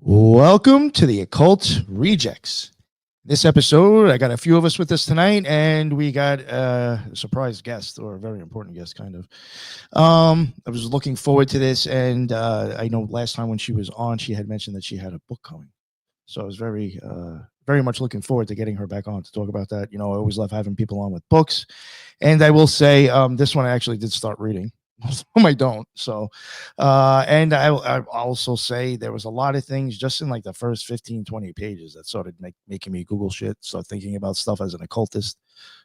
Welcome to the Occult Rejects. This episode, I got a few of us with us tonight, and we got a surprise guest, or a very important guest, kind of. I was looking forward to this, and I know last time when she was on, she had mentioned that she had a book coming. So I was very much looking forward to getting her back on to talk about that. You know, I always love having people on with books. And I will say, this one I actually did start reading. Most of them I don't. So, and I also say there was a lot of things just in like the first 15, 20 pages that started making me Google shit, start thinking about stuff as an occultist.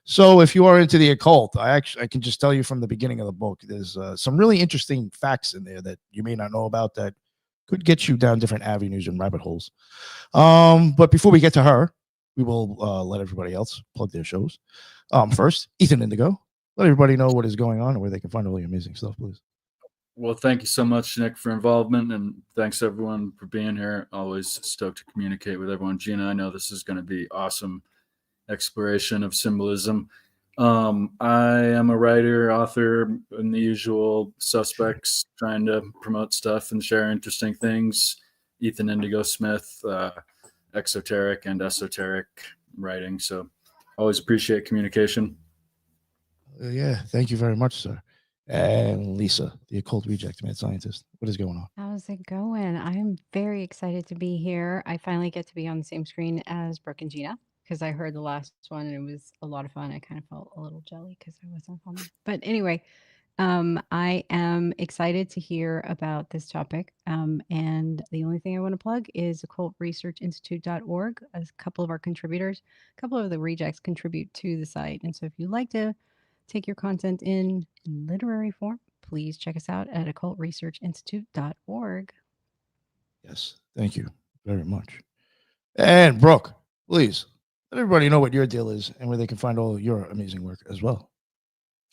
So if you are into the occult, I can just tell you from the beginning of the book, there's some really interesting facts in there that you may not know about that could get you down different avenues and rabbit holes. But before we get to her, we will let everybody else plug their shows. First, Ethan Indigo. Let everybody know what is going on and where they can find all the amazing stuff, please. Well, thank you so much, Nick, for involvement, and thanks everyone for being here. Always stoked to communicate with everyone. Gina, I know this is going to be awesome exploration of symbolism. I am a writer, author, and the usual suspects, trying to promote stuff and share interesting things. Ethan Indigo Smith, exoteric and esoteric writing. So always appreciate communication. Yeah, thank you very much, sir. And Lisa, the occult reject mad scientist. What is going on? How's it going? I'm very excited to be here. I finally get to be on the same screen as Brooke and Gina because I heard the last one and it was a lot of fun. I kind of felt a little jelly because I wasn't on it. But anyway, I am excited to hear about this topic. And the only thing I want to plug is occultresearchinstitute.org. A couple of our contributors, a couple of the rejects contribute to the site. And so if you'd like to take your content in literary form, please check us out at occultresearchinstitute.org. Yes, thank you very much. And Brooke, please let everybody know what your deal is and where they can find all your amazing work as well.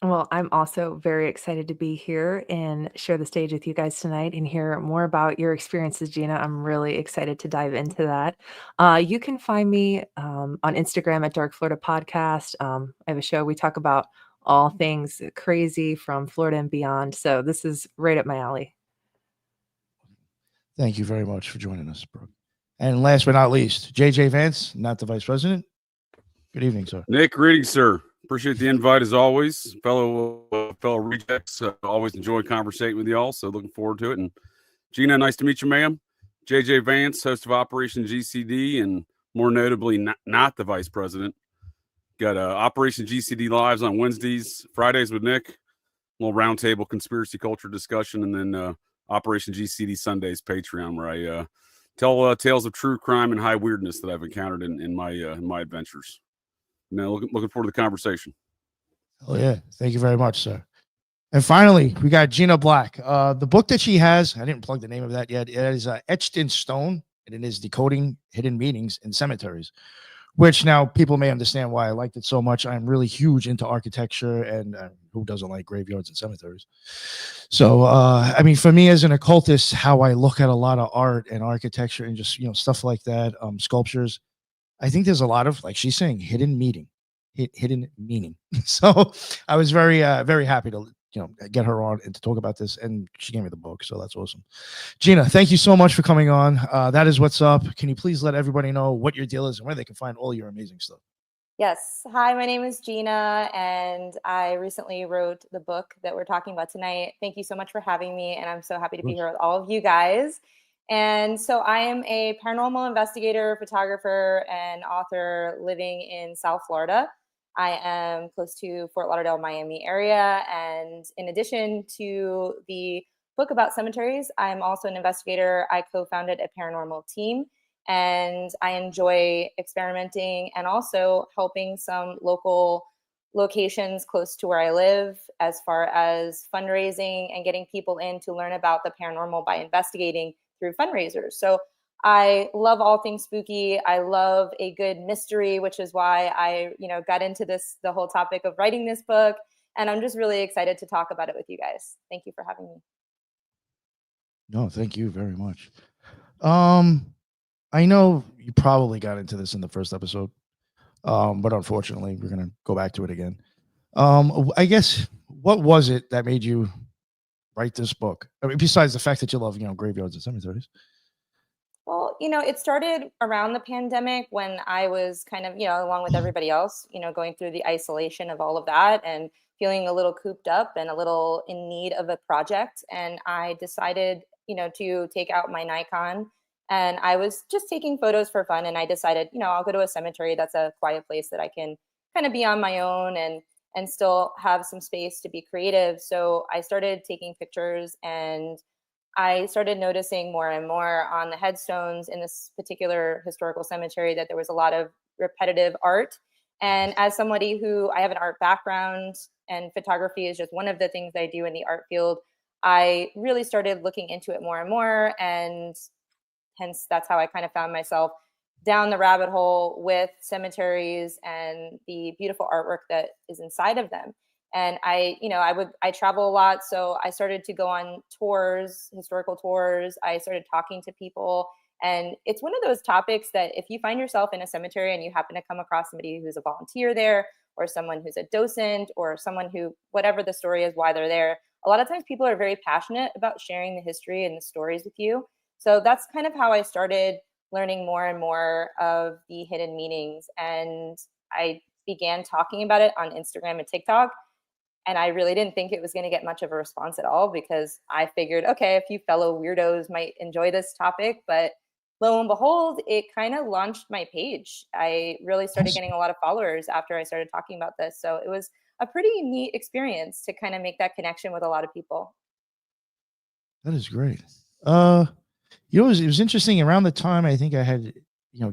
Well, I'm also very excited to be here and share the stage with you guys tonight and hear more about your experiences, Gina. I'm really excited to dive into that. You can find me on Instagram at Dark Florida Podcast. I have a show. We talk about all things crazy from Florida and beyond. So this is right up my alley. Thank you very much for joining us, Brooke. And last but not least, JJ Vance, not the vice president. Good evening, sir. Nick, greetings, sir. Appreciate the invite as always. Fellow rejects, always enjoy conversating with y'all. So looking forward to it. And Gina, nice to meet you, ma'am. JJ Vance, host of Operation GCD, and more notably, not the vice president. Got Operation GCD lives on Wednesdays, Fridays with Nick, a little roundtable conspiracy culture discussion, and then Operation GCD Sundays Patreon, where I tell tales of true crime and high weirdness that I've encountered in my adventures. Now, looking forward to the conversation. Oh, yeah. Thank you very much, sir. And finally, we got Gina Black. The book that she has, I didn't plug the name of that yet. It is Etched in Stone, and it is Decoding Hidden Meanings in Cemeteries, which now people may understand why I liked it so much. I'm really huge into architecture, and who doesn't like graveyards and cemeteries? So, I mean, for me as an occultist, how I look at a lot of art and architecture and just, stuff like that, sculptures, I think there's a lot of, like she's saying, hidden meaning. So I was very, very happy to, get her on and to talk about this. And she gave me the book. So that's awesome. Gina, thank you so much for coming on. That is what's up. Can you please let everybody know what your deal is and where they can find all your amazing stuff? Yes. Hi, my name is Gina, and I recently wrote the book that we're talking about tonight. Thank you so much for having me. And I'm so happy to be here with all of you guys. And so I am a paranormal investigator, photographer, and author living in South Florida. I am close to Fort Lauderdale, Miami area. And in addition to the book about cemeteries, I'm also an investigator. I co-founded a paranormal team, and I enjoy experimenting and also helping some local locations close to where I live as far as fundraising and getting people in to learn about the paranormal by investigating through fundraisers. So I love all things spooky. I love a good mystery, which is why I, got into the whole topic of writing this book. And I'm just really excited to talk about it with you guys. Thank you for having me. No, thank you very much. I know you probably got into this in the first episode, but unfortunately, we're going to go back to it again. I guess, what was it that made you write this book? I mean, besides the fact that you love, graveyards and cemeteries. Well, it started around the pandemic when I was kind of, along with everybody else, going through the isolation of all of that and feeling a little cooped up and a little in need of a project. And I decided, to take out my Nikon, and I was just taking photos for fun. And I decided, I'll go to a cemetery. That's a quiet place that I can kind of be on my own and still have some space to be creative. So I started taking pictures, and I started noticing more and more on the headstones in this particular historical cemetery that there was a lot of repetitive art. And as somebody who I have an art background, and photography is just one of the things I do in the art field, I really started looking into it more and more. And hence, that's how I kind of found myself down the rabbit hole with cemeteries and the beautiful artwork that is inside of them. And I travel a lot. So I started to go on tours, historical tours. I started talking to people. And it's one of those topics that if you find yourself in a cemetery and you happen to come across somebody who's a volunteer there, or someone who's a docent, or someone who, whatever the story is, why they're there, a lot of times people are very passionate about sharing the history and the stories with you. So that's kind of how I started learning more and more of the hidden meanings. And I began talking about it on Instagram and TikTok. And I really didn't think it was going to get much of a response at all, because I figured, okay, a few fellow weirdos might enjoy this topic. But lo and behold, it kind of launched my page. I really started getting a lot of followers after I started talking about this. So it was a pretty neat experience to kind of make that connection with a lot of people. That is great. It was interesting. Around the time I think I had,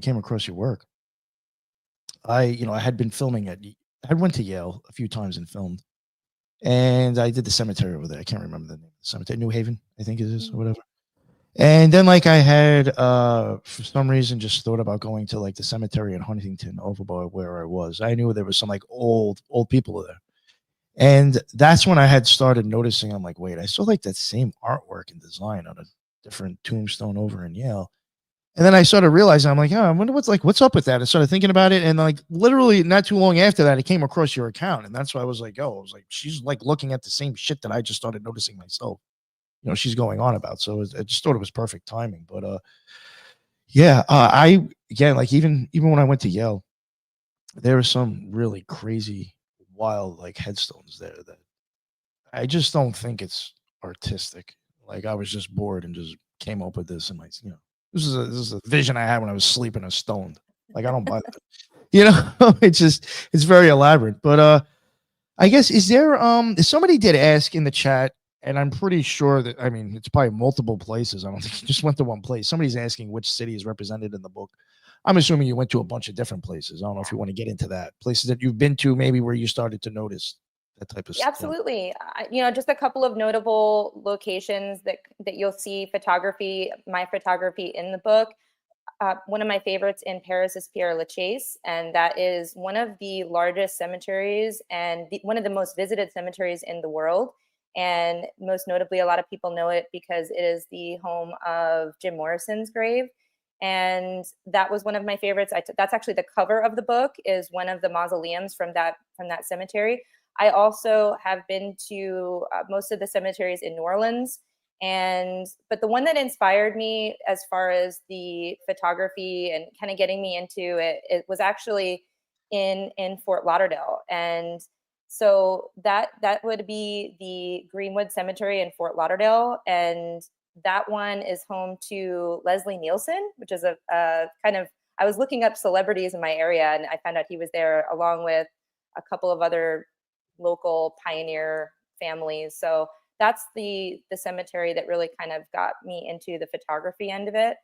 came across your work, I had been filming I went to Yale a few times and filmed, and I did the cemetery over there. I can't remember the name of the cemetery, New Haven, I think it is, or whatever. And then I had, for some reason, just thought about going to the cemetery in Huntington over by where I was. I knew there was some old people there. And that's when I had started noticing, I'm like, wait, I saw that same artwork and design on a different tombstone over in Yale. And then I started realizing, I'm like, oh, I wonder what's up with that. I started thinking about it. And literally not too long after that, I came across your account. And that's why I was like, she's looking at the same shit that I just started noticing myself. She's going on about. So I just thought it was perfect timing. But I again, even when I went to Yale, there were some really crazy, wild headstones there that I just don't think it's artistic. I was just bored and just came up with this, and this is a vision I had when I was sleeping and stoned. I don't buy that. It's very elaborate. But I guess somebody did ask in the chat, and I'm pretty sure that it's probably multiple places. I don't think you just went to one place. Somebody's asking which city is represented in the book. I'm assuming you went to a bunch of different places. I don't know if you want to get into that. Places that you've been to, maybe where you started to notice that type of stuff. Absolutely. Just a couple of notable locations that you'll see my photography in the book. One of my favorites in Paris is Père Lachaise, and that is one of the largest cemeteries and one of the most visited cemeteries in the world. And most notably, a lot of people know it because it is the home of Jim Morrison's grave. And that was one of my favorites. That's actually the cover of the book, is one of the mausoleums from that cemetery. I also have been to most of the cemeteries in New Orleans. But the one that inspired me as far as the photography and kind of getting me into it was actually in Fort Lauderdale. And so that would be the Greenwood Cemetery in Fort Lauderdale. And that one is home to Leslie Nielsen, which is a kind of, I was looking up celebrities in my area, and I found out he was there along with a couple of other local pioneer families. So that's the cemetery that really kind of got me into the photography end of it.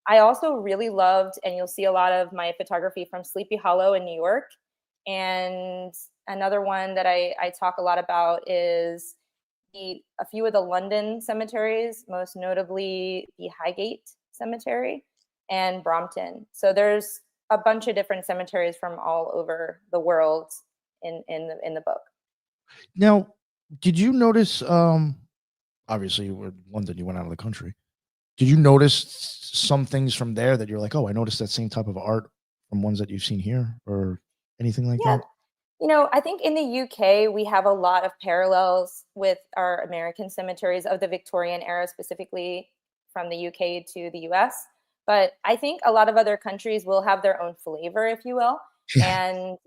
I also really loved, and you'll see a lot of my photography from Sleepy Hollow in New York. And another one that I talk a lot about is a few of the London cemeteries, most notably the Highgate Cemetery and Brompton. So there's a bunch of different cemeteries from all over the world in the book. Now, did you notice? Obviously, you were in London. You went out of the country. Did you notice some things from there that you're like, oh, I noticed that same type of art from ones that you've seen here, or anything like that? I think in the UK, we have a lot of parallels with our American cemeteries of the Victorian era, specifically from the UK to the US. but I think a lot of other countries will have their own flavor, if you will. And,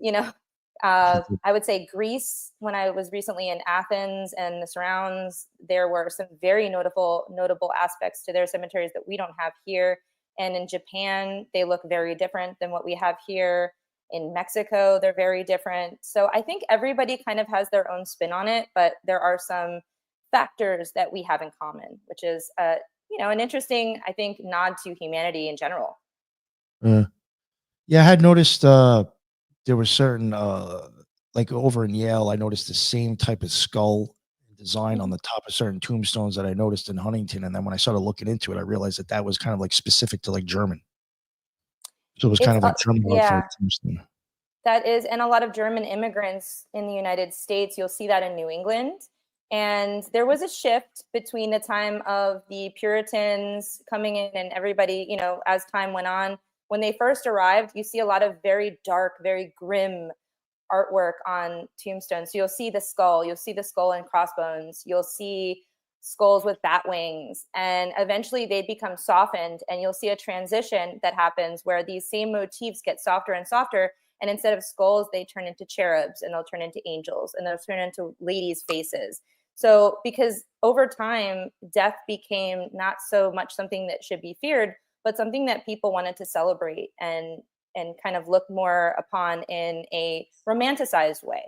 I would say Greece, when I was recently in Athens and the surrounds, there were some very notable aspects to their cemeteries that we don't have here. And in Japan, they look very different than what we have here. In Mexico, they're very different. So I think everybody kind of has their own spin on it, but there are some factors that we have in common, which is, an interesting, I think, nod to humanity in general. Yeah, I had noticed there were certain like over in Yale, I noticed the same type of skull design on the top of certain tombstones that I noticed in Huntington. And then when I started looking into it, I realized that that was kind of like specific to like German. So it was kind of like German art for a tombstone. That is, and a lot of German immigrants in the United States, you'll see that in New England. And there was a shift between the time of the Puritans coming in and everybody, as time went on. When they first arrived, you see a lot of very dark, very grim artwork on tombstones. So you'll see the skull and crossbones. You'll see skulls with bat wings. And eventually they become softened, and you'll see a transition that happens where these same motifs get softer and softer. And instead of skulls, they turn into cherubs, and they'll turn into angels, and they'll turn into ladies' faces. So because over time, death became not so much something that should be feared, but something that people wanted to celebrate and kind of look more upon in a romanticized way.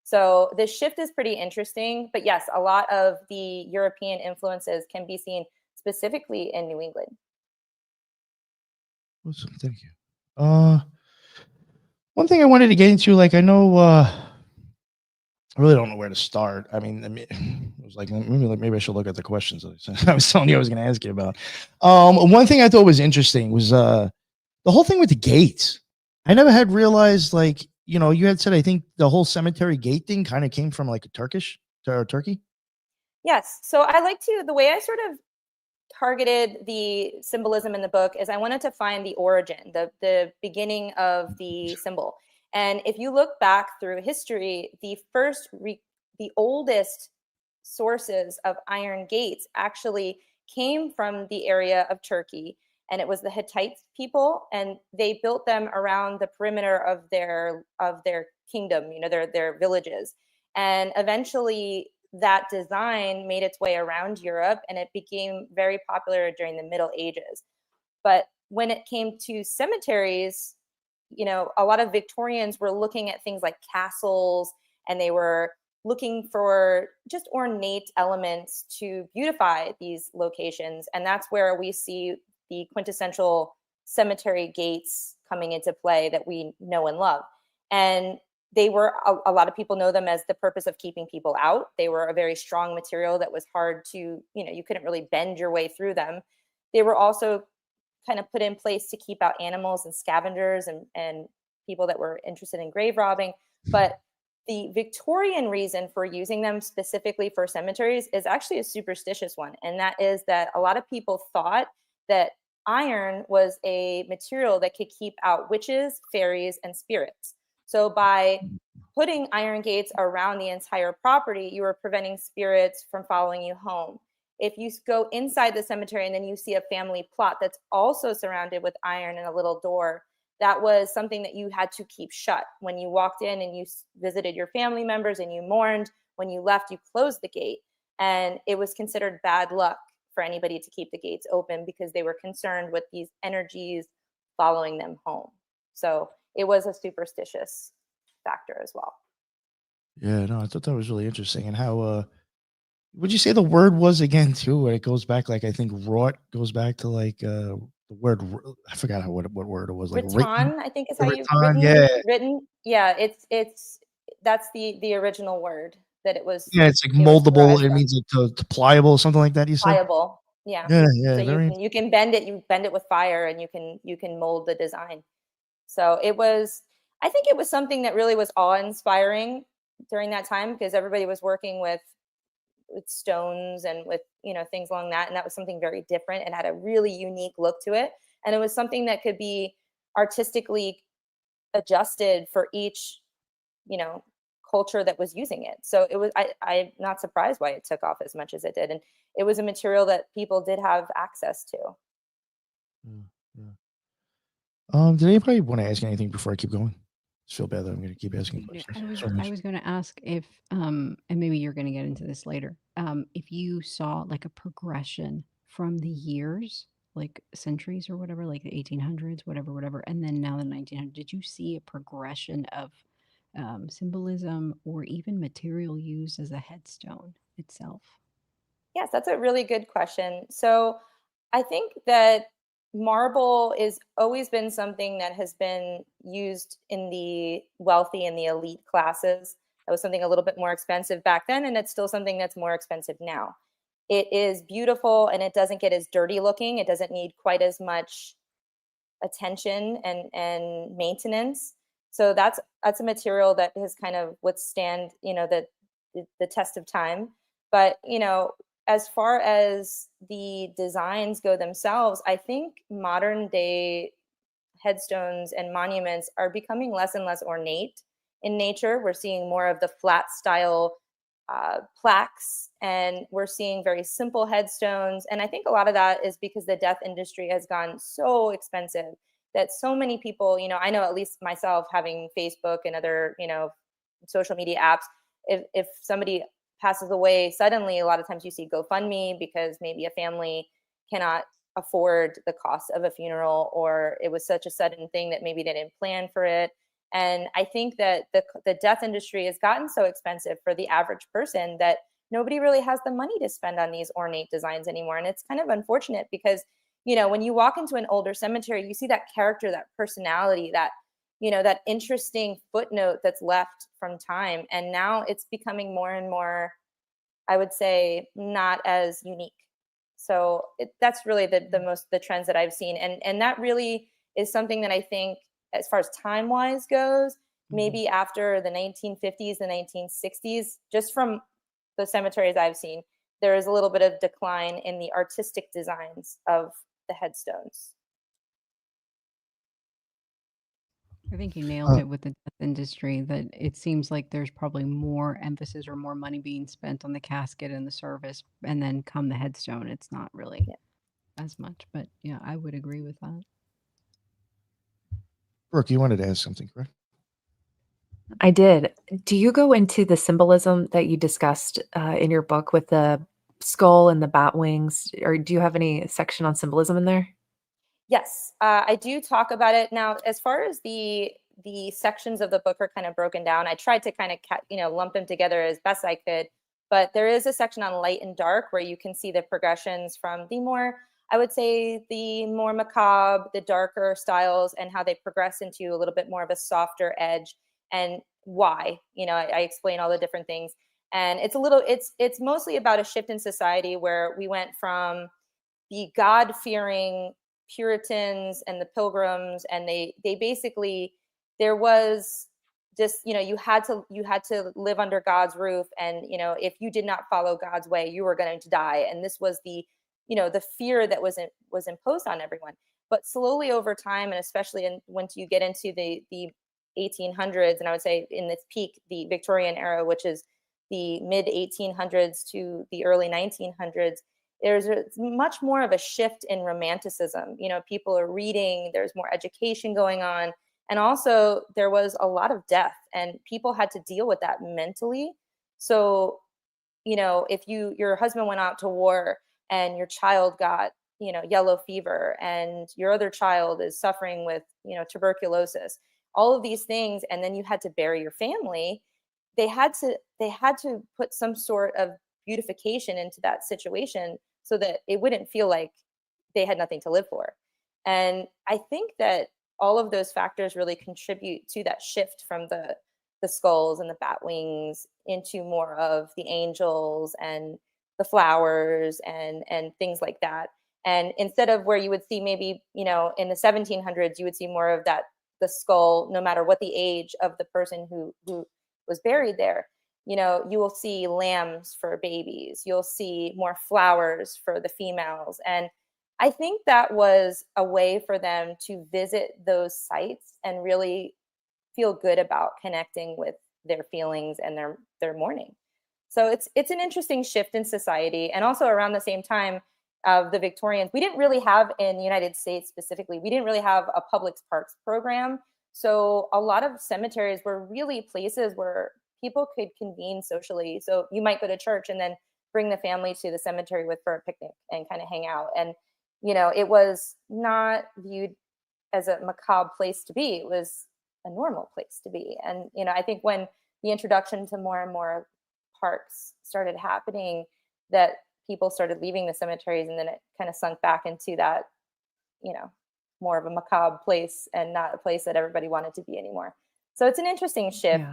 So this shift is pretty interesting. But yes, a lot of the European influences can be seen specifically in New England. Awesome, thank you. One thing I wanted to get into, like, I know, I really don't know where to start. I mean, it was like maybe I should look at the questions that I was telling you I was going to ask you about. One thing I thought was interesting was the whole thing with the gates. I never had realized, like, you had said, I think the whole cemetery gate thing kind of came from like a Turkey. Yes. So the way I sort of targeted the symbolism in the book is I wanted to find the origin, the beginning of the symbol. And if you look back through history, the oldest sources of iron gates actually came from the area of Turkey, and it was the Hittite people, and they built them around the perimeter of their kingdom, their villages. And eventually that design made its way around Europe, and it became very popular during the Middle Ages. But when it came to cemeteries, a lot of Victorians were looking at things like castles, and they were looking for just ornate elements to beautify these locations. And that's where we see the quintessential cemetery gates coming into play that we know and love. And they were, a lot of people know them as the purpose of keeping people out. They were a very strong material that was hard to, you couldn't really bend your way through them. They were also kind of put in place to keep out animals and scavengers and people that were interested in grave robbing. But the Victorian reason for using them specifically for cemeteries is actually a superstitious one. And that is that a lot of people thought that iron was a material that could keep out witches, fairies, and spirits. So by putting iron gates around the entire property, you were preventing spirits from following you home. If you go inside the cemetery and then you see a family plot that's also surrounded with iron and a little door, that was something that you had to keep shut. When you walked in and you visited your family members and you mourned, when you left, you closed the gate. And it was considered bad luck for anybody to keep the gates open because they were concerned with these energies following them home. So it was a superstitious factor as well. Yeah, no, I thought that was really interesting. And how, would you say the word was again too, where it goes back, like, I think wrought goes back to like the word, I forgot what word it was, like Rattan, I think is how you've written. Yeah, it's that's the original word that it was. Yeah, it's like moldable. It means like to pliable, something like that. You said pliable. Yeah. Yeah. So you can bend it. You bend it with fire, and you can mold the design. So I think it was something that really was awe-inspiring during that time because everybody was working with stones and with things along that, and that was something very different and had a really unique look to it. And it was something that could be artistically adjusted for each culture that was using it. So it was I'm not surprised why it took off as much as it did, and it was a material that people did have access to. Did anybody want to ask anything before I keep going? I feel bad that I'm going to keep asking questions so I much. was going to ask if, and maybe you're going to get into this later, if you saw like a progression from the years, like centuries or whatever, like the 1800s, whatever, and then now the 1900s, did you see a progression of symbolism or even material used as a headstone itself? Yes, that's a really good question. So I think that marble is always been something that has been used in the wealthy and the elite classes. That was something a little bit more expensive back then, and it's still something that's more expensive now. It is beautiful and it doesn't get as dirty looking. It doesn't need quite as much attention and maintenance. So that's a material that has kind of withstand, the test of time. But, as far as the designs go themselves, I think modern day headstones and monuments are becoming less and less ornate in nature. We're seeing more of the flat style plaques, and we're seeing very simple headstones. And I think a lot of that is because the death industry has gone so expensive that so many people, I know at least myself having Facebook and other, social media apps, if somebody passes away suddenly, a lot of times you see GoFundMe because maybe a family cannot afford the cost of a funeral, or it was such a sudden thing that maybe they didn't plan for it. And I think that the death industry has gotten so expensive for the average person that nobody really has the money to spend on these ornate designs anymore. And it's kind of unfortunate because, when you walk into an older cemetery, you see that character, that personality, that interesting footnote that's left from time. And now it's becoming more and more, I would say, not as unique. So that's really the trends that I've seen. And that really is something that I think, as far as time wise goes, maybe after the 1950s, the 1960s, just from the cemeteries I've seen, there is a little bit of decline in the artistic designs of the headstones. I think you nailed it with the death industry, that it seems like there's probably more emphasis or more money being spent on the casket and the service, and then come the headstone, it's not really as much. But yeah, I would agree with that. Brooke, you wanted to ask something, correct? I did. Do you go into the symbolism that you discussed in your book with the skull and the bat wings, or do you have any section on symbolism in there? Yes, I do talk about it. Now, as far as the sections of the book are kind of broken down, I tried to kind of lump them together as best I could. But there is a section on light and dark where you can see the progressions from the more, I would say, the more macabre, the darker styles, and how they progress into a little bit more of a softer edge, and why. I explain all the different things, and it's mostly about a shift in society where we went from the God-fearing Puritans and the Pilgrims, and they basically, there was just, you had to live under God's roof, and if you did not follow God's way, you were going to die. And this was the fear that was imposed on everyone. But slowly over time, and especially once you get into the 1800s, and I would say in its peak, the Victorian era, which is the mid 1800s to the early 1900s, there's much more of a shift in romanticism. People are reading, there's more education going on. And also there was a lot of death, and people had to deal with that mentally. So, if your husband went out to war and your child got, yellow fever, and your other child is suffering with, tuberculosis, all of these things, and then you had to bury your family, they had to put some sort of beautification into that situation so that it wouldn't feel like they had nothing to live for. And I think that all of those factors really contribute to that shift from the skulls and the bat wings into more of the angels and the flowers and things like that. And instead of where you would see maybe, in the 1700s, you would see more of that, the skull, no matter what the age of the person who was buried there. You will see lambs for babies. You'll see more flowers for the females. And I think that was a way for them to visit those sites and really feel good about connecting with their feelings and their mourning. So it's an interesting shift in society. And also around the same time, of the Victorians. We didn't really have, in the United States specifically, we didn't really have a public parks program. So a lot of cemeteries were really places where people could convene socially. So you might go to church and then bring the family to the cemetery for a picnic and kind of hang out. And, it was not viewed as a macabre place to be. It was a normal place to be. And, I think when the introduction to more and more parks started happening, that people started leaving the cemeteries, and then it kind of sunk back into that, more of a macabre place and not a place that everybody wanted to be anymore. So it's an interesting shift,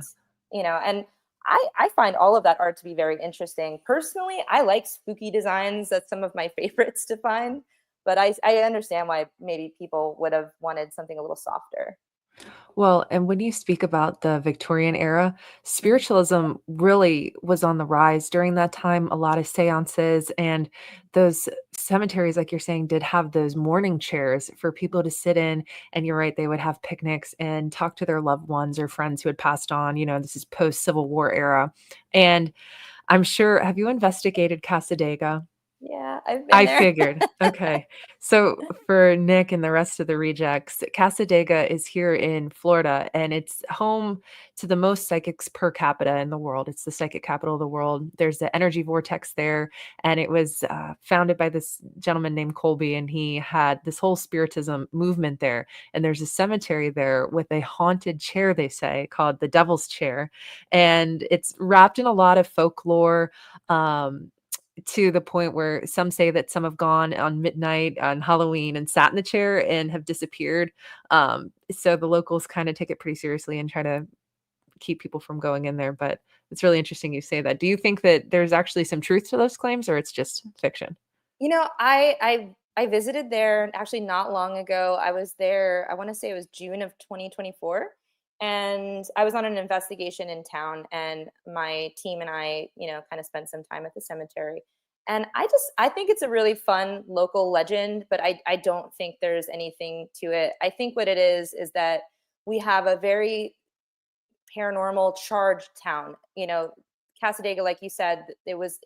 and I find all of that art to be very interesting. Personally, I like spooky designs. That's some of my favorites to find, but I understand why maybe people would have wanted something a little softer. Well, and when you speak about the Victorian era, spiritualism really was on the rise during that time. A lot of seances and those cemeteries, like you're saying, did have those morning chairs for people to sit in. And you're right, they would have picnics and talk to their loved ones or friends who had passed on. This is post Civil War era. And I'm sure, have you investigated Casadega? Yeah, I've been I there. figured. Okay. So for Nick and the rest of the rejects, Casadega is here in Florida, and it's home to the most psychics per capita in the world. It's the psychic capital of the world. There's the energy vortex there, and it was founded by this gentleman named Colby, and he had this whole spiritism movement there. And there's a cemetery there with a haunted chair, they say, called the Devil's Chair, and it's wrapped in a lot of folklore. To the point where some say that some have gone on midnight on Halloween and sat in the chair and have disappeared. So the locals kind of take it pretty seriously and try to keep people from going in there. But it's really interesting you say that. Do you think that there's actually some truth to those claims, or it's just fiction? I visited there actually not long ago. I was there, I want to say it was June of 2024. And I was on an investigation in town, and my team and I, kind of spent some time at the cemetery. And I think it's a really fun local legend, but I don't think there's anything to it. I think what it is that we have a very paranormal charged town. Casadega, like you said, it was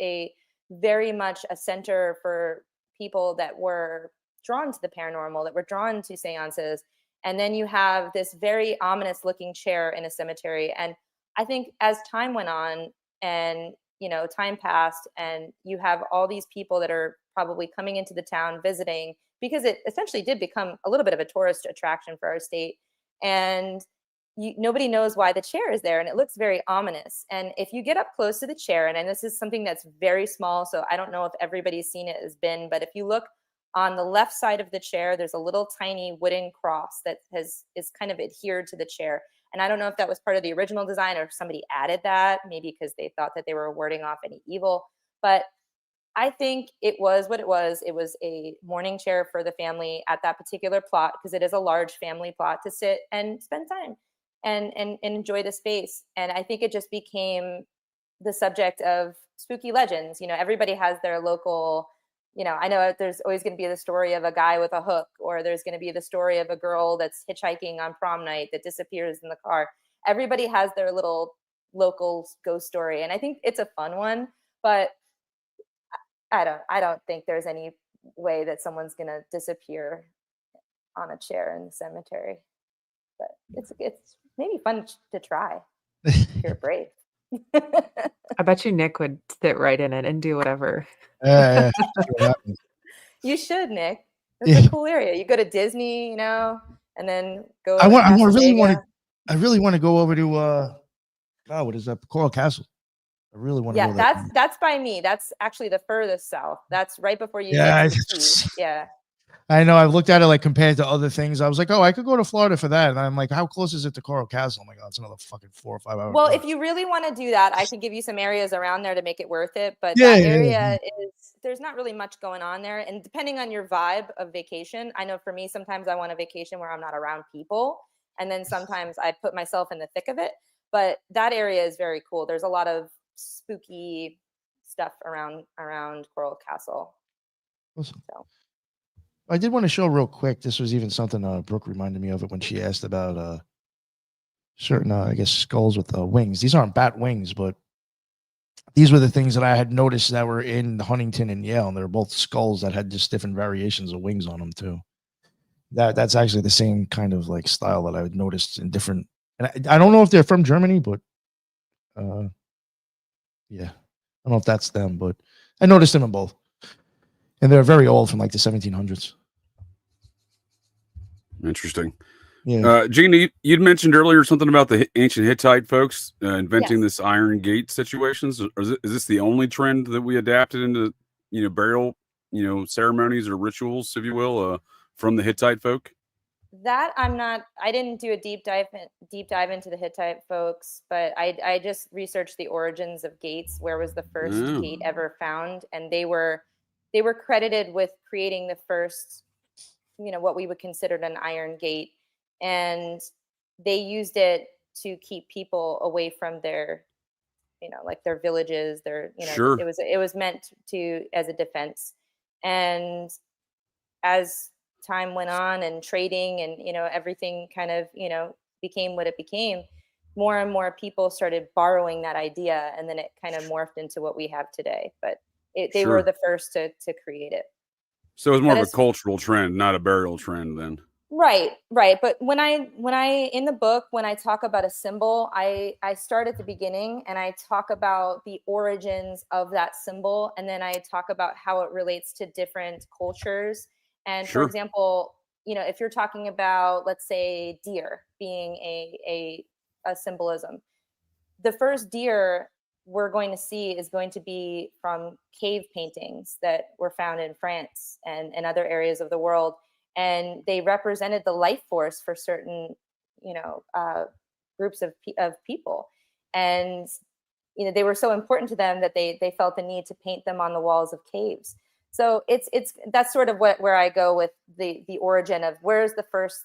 very much a center for people that were drawn to the paranormal, that were drawn to seances. And then you have this very ominous looking chair in a cemetery. And I think as time went on and, time passed, and you have all these people that are probably coming into the town visiting, because it essentially did become a little bit of a tourist attraction for our state. And nobody knows why the chair is there, and it looks very ominous. And if you get up close to the chair, and this is something that's very small, so I don't know if everybody's seen it as been, but if you look on the left side of the chair, there's a little tiny wooden cross that is kind of adhered to the chair. And I don't know if that was part of the original design or if somebody added that, maybe because they thought that they were warding off any evil. But I think it was what it was. It was a mourning chair for the family at that particular plot, because it is a large family plot, to sit and spend time and enjoy the space. And I think it just became the subject of spooky legends. Everybody has their local, I know there's always going to be the story of a guy with a hook, or there's going to be the story of a girl that's hitchhiking on prom night that disappears in the car. Everybody has their little local ghost story. And I think it's a fun one, but I don't think there's any way that someone's going to disappear on a chair in the cemetery. But it's maybe fun to try if you're brave. I bet you Nick would sit right in it and do whatever. Yeah. You should, Nick. It's a cool area. You go to Disney, and then go. I really want to go over to what is that? Coral Castle. I really want to go there. That's by me. That's actually the furthest south. That's right before you get to the sea. Yeah. I know. I've looked at it like compared to other things. I was like, oh, I could go to Florida for that. And I'm like, how close is it to Coral Castle? Oh my God, it's another fucking 4 or 5 hours. Well, if you really want to do that, I can give you some areas around there to make it worth it. But that area there's not really much going on there. And depending on your vibe of vacation, I know for me, sometimes I want a vacation where I'm not around people. And then sometimes I put myself in the thick of it. But that area is very cool. There's a lot of spooky stuff around Coral Castle. Awesome. So. I did want to show real quick. This was even something Brooke reminded me of it when she asked about certain, I guess, skulls with wings. These aren't bat wings, but these were the things that I had noticed that were in Huntington and Yale, and they're both skulls that had just different variations of wings on them too. That's actually the same kind of like style that I had noticed in different. And I don't know if they're from Germany, but yeah, I don't know if that's them, but I noticed them in both, and they're very old, from like the 1700s. Interesting. Yeah. Gina, you'd mentioned earlier something about the ancient Hittite folks inventing Yes. this iron gate situations. Is this the only trend that we adapted into, burial, ceremonies or rituals, if you will, from the Hittite folk? That I didn't do a deep dive into the Hittite folks, but I just researched the origins of gates. Where was the first gate ever found? And they were credited with creating the first, what we would consider an iron gate. And they used it to keep people away from their, like their villages, Sure. it was meant to as a defense. And as time went on and trading and everything kind of became what it became, more and more people started borrowing that idea, and then it kind of morphed into what we have today. But they were Sure. the first to create it. So it was more But of a cultural trend, not a burial trend then. Right. But when I in the book, when I talk about a symbol, I start at the beginning and I talk about the origins of that symbol, and then I talk about how it relates to different cultures. And for Sure. example, if you're talking about, let's say, deer being a symbolism, the first deer we're going to see is going to be from cave paintings that were found in France and other areas of the world. And they represented the life force for certain, groups of people. And, they were so important to them that they felt the need to paint them on the walls of caves. So that's sort of where I go with the origin of where's the first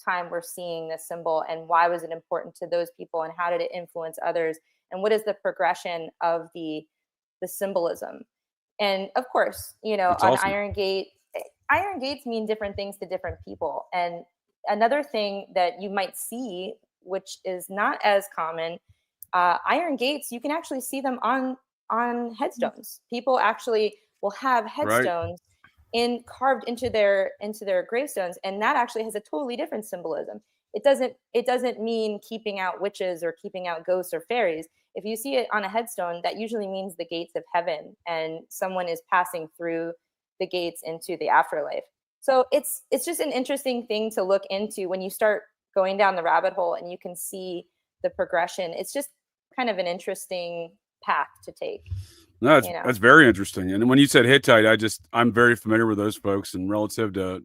time we're seeing this symbol, and why was it important to those people, and how did it influence others, and what is the progression of the symbolism. And of course, That's an awesome. iron gates mean different things to different people. And another thing that you might see, which is not as common, iron gates, you can actually see them on headstones. People actually will have headstones carved into their gravestones, and that actually has a totally different symbolism. It doesn't mean keeping out witches or keeping out ghosts or fairies. If you see it on a headstone, that usually means the gates of heaven, and someone is passing through the gates into the afterlife. So it's just an interesting thing to look into when you start going down the rabbit hole, and you can see the progression. It's just kind of an interesting path to take. No, that's very interesting. And when you said Hittite, I'm very familiar with those folks. And relative to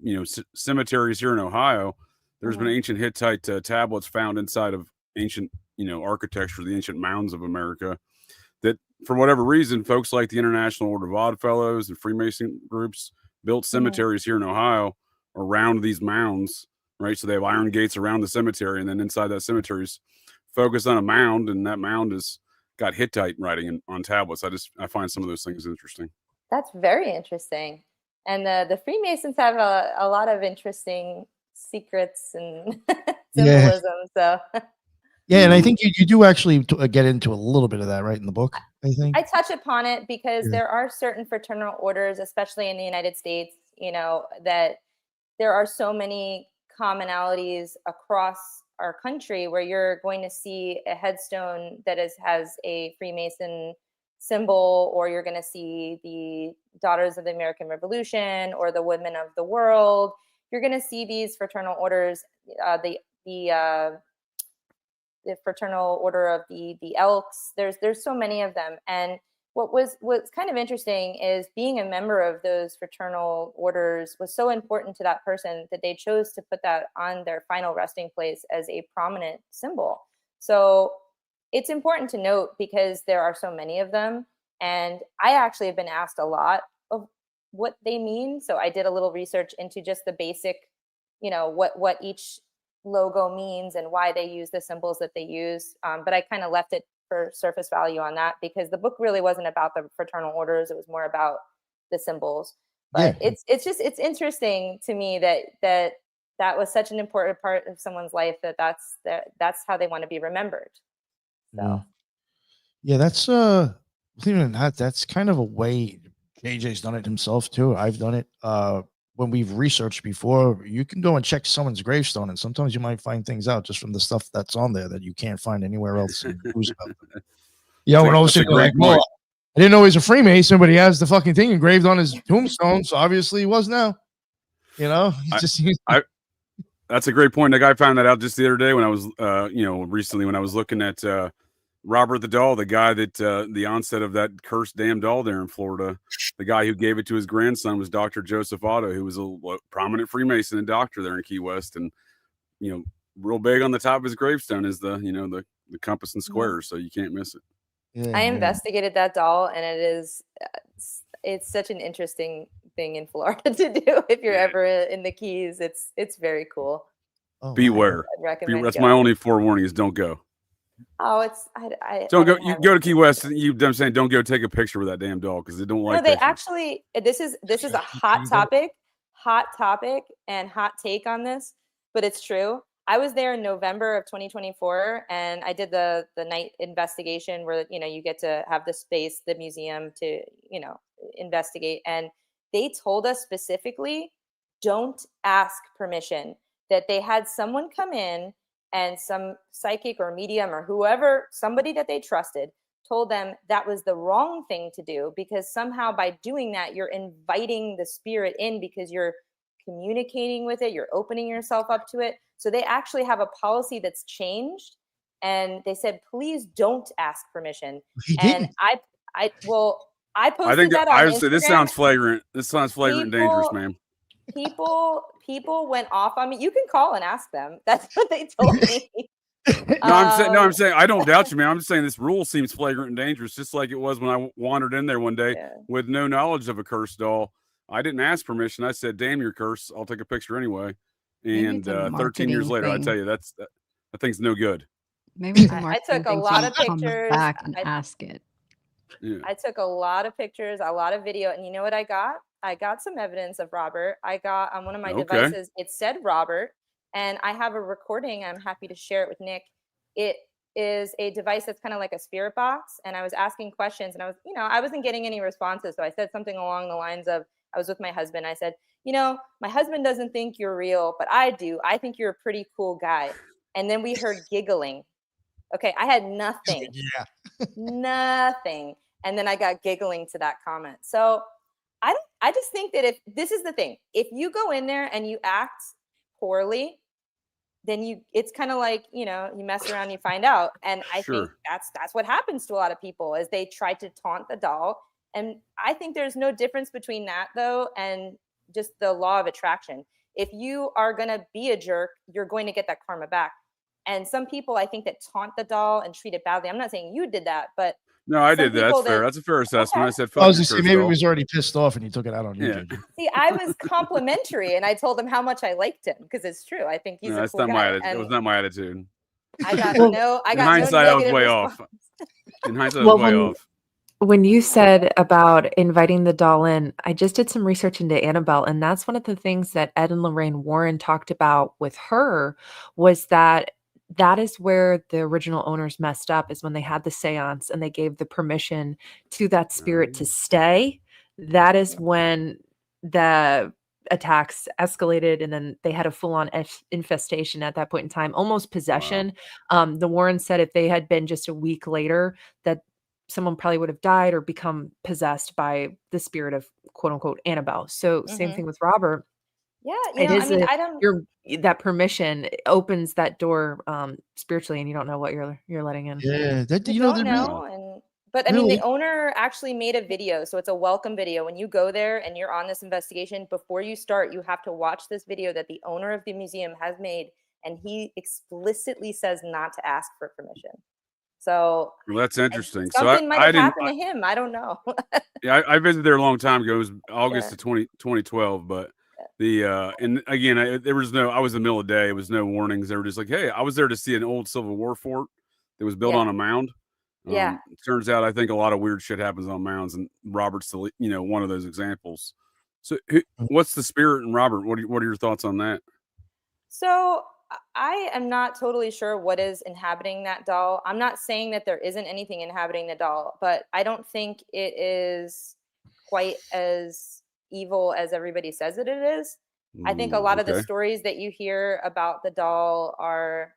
cemeteries here in Ohio, there's been ancient Hittite tablets found inside of ancient architecture, the ancient mounds of America. That for whatever reason, folks like the International Order of Odd Fellows and Freemason groups built cemeteries here in Ohio around these mounds, right? So they have iron gates around the cemetery, and then inside that cemetery is focused on a mound, and that mound is got Hittite writing on tablets. I find some of those things interesting. That's very interesting. And the Freemasons have a lot of interesting secrets and symbolism. So yeah, and I think you do actually get into a little bit of that, right, in the book, I think. I touch upon it because there are certain fraternal orders, especially in the United States, that there are so many commonalities across our country where you're going to see a headstone that has a Freemason symbol, or you're going to see the Daughters of the American Revolution or the Women of the World. You're going to see these fraternal orders, the fraternal order of the Elks. There's so many of them. And what's kind of interesting is being a member of those fraternal orders was so important to that person that they chose to put that on their final resting place as a prominent symbol. So it's important to note because there are so many of them. And I actually have been asked a lot of what they mean. So I did a little research into just the basic, what each logo means and why they use the symbols that they use. But I kind of left it for surface value on that, because the book really wasn't about the fraternal orders. It was more about the symbols. But it's interesting to me that was such an important part of someone's life, that's how they want to be remembered. So yeah, that's believe it or not, that's kind of a way. JJ's done it himself too. I've done it. When we've researched before, you can go and check someone's gravestone, and sometimes you might find things out just from the stuff that's on there that you can't find anywhere else in news about them. Yeah, when I was That's a sitting there great like, well, point. I didn't know he's a Freemason, but he has the fucking thing engraved on his tombstone, so obviously he was now. You know, he just That's a great point. Like, I found that out just the other day when I was, recently when I was looking at Robert the doll, the guy that the onset of that cursed damn doll there in Florida, the guy who gave it to his grandson was Dr. Joseph Otto, who was a prominent Freemason and doctor there in Key West, and real big on the top of his gravestone is the compass and squares, so you can't miss it. Yeah, I investigated that doll, and it's such an interesting thing in Florida to do. If you're ever in the Keys, it's very cool. Oh, Beware. I'd recommend That's going. my only forewarning is don't go. Oh, it's I Don't go. didn't You have go to it. Key West. I'm saying don't go take a picture with that damn doll because they don't like. No, they pictures. actually. This is a hot topic, and hot take on this, but it's true. I was there in November of 2024, and I did the night investigation where you get to have the space, the museum to investigate, and they told us specifically, don't ask permission. That they had someone come in and some psychic or medium or whoever, somebody that they trusted, told them that was the wrong thing to do because somehow by doing that, you're inviting the spirit in because you're communicating with it, you're opening yourself up to it. So they actually have a policy that's changed, and they said, please don't ask permission. And I posted that on I would Instagram. say this sounds flagrant. This sounds flagrant and dangerous, ma'am. People went off on me. You can call and ask them. That's what they told me. I'm saying I don't doubt you, man. I'm just saying this rule seems flagrant and dangerous, just like it was when I wandered in there one day with no knowledge of a cursed doll. I didn't ask permission. I said, "Damn your curse! I'll take a picture anyway." And 13 years later, I tell you, that thing's no good. Maybe it's a I took a lot of pictures. Back and ask it. Yeah. I took a lot of pictures, a lot of video, and you know what I got? I got some evidence of Robert. I got on one of my devices, it said Robert, and I have a recording. I'm happy to share it with Nick. It is a device that's kind of like a spirit box, and I was asking questions, and I wasn't getting any responses, so I said something along the lines of, I was with my husband. I said, my husband doesn't think you're real, but I do. I think you're a pretty cool guy. And then we heard giggling. Okay, I had nothing. Nothing. And then I got giggling to that comment. So I just think that this is the thing, if you go in there and you act poorly, then it's kind of like, you mess around, you find out. And I think that's what happens to a lot of people is they try to taunt the doll. And I think there's no difference between that though and just the law of attraction. If you are going to be a jerk, you're going to get that karma back. And some people, I think, that taunt the doll and treat it badly. I'm not saying you did that, but no, I did that. That's fair. That's a fair assessment. Okay. I said, I was just saying, maybe he was already pissed off and he took it out on you. Yeah. See, I was complimentary and I told him how much I liked him because it's true. I think he's a cool guy. My attitude. It was not my attitude. I got in hindsight, I was way off. In hindsight, I was way off. When you said about inviting the doll in, I just did some research into Annabelle, and that's one of the things that Ed and Lorraine Warren talked about with her was that is where the original owners messed up, is when they had the seance and they gave the permission to that spirit to stay. That is when the attacks escalated, and then they had a full-on infestation at that point in time, almost possession. Wow. The Warrens said if they had been just a week later, that someone probably would have died or become possessed by the spirit of quote unquote Annabelle. So same thing with Robert. Yeah, that permission opens that door spiritually, and you don't know what you're letting in. Yeah, but I mean, the owner actually made a video, so it's a welcome video. When you go there and you're on this investigation, before you start, you have to watch this video that the owner of the museum has made, and he explicitly says not to ask for permission. So that's interesting. Something might have happened to him. I don't know. Yeah, I visited there a long time ago. It was August of 2012, but and again, I was in the middle of the day. It was no warnings. They were just like, hey, I was there to see an old Civil War fort that was built on a mound. It turns out I think a lot of weird shit happens on mounds, and Robert's one of those examples. So what's the spirit in Robert? What are your thoughts on that? So I am not totally sure what is inhabiting that doll. I'm not saying that there isn't anything inhabiting the doll, but I don't think it is quite as evil as everybody says that it is. I think a lot of the Okay. stories that you hear about the doll are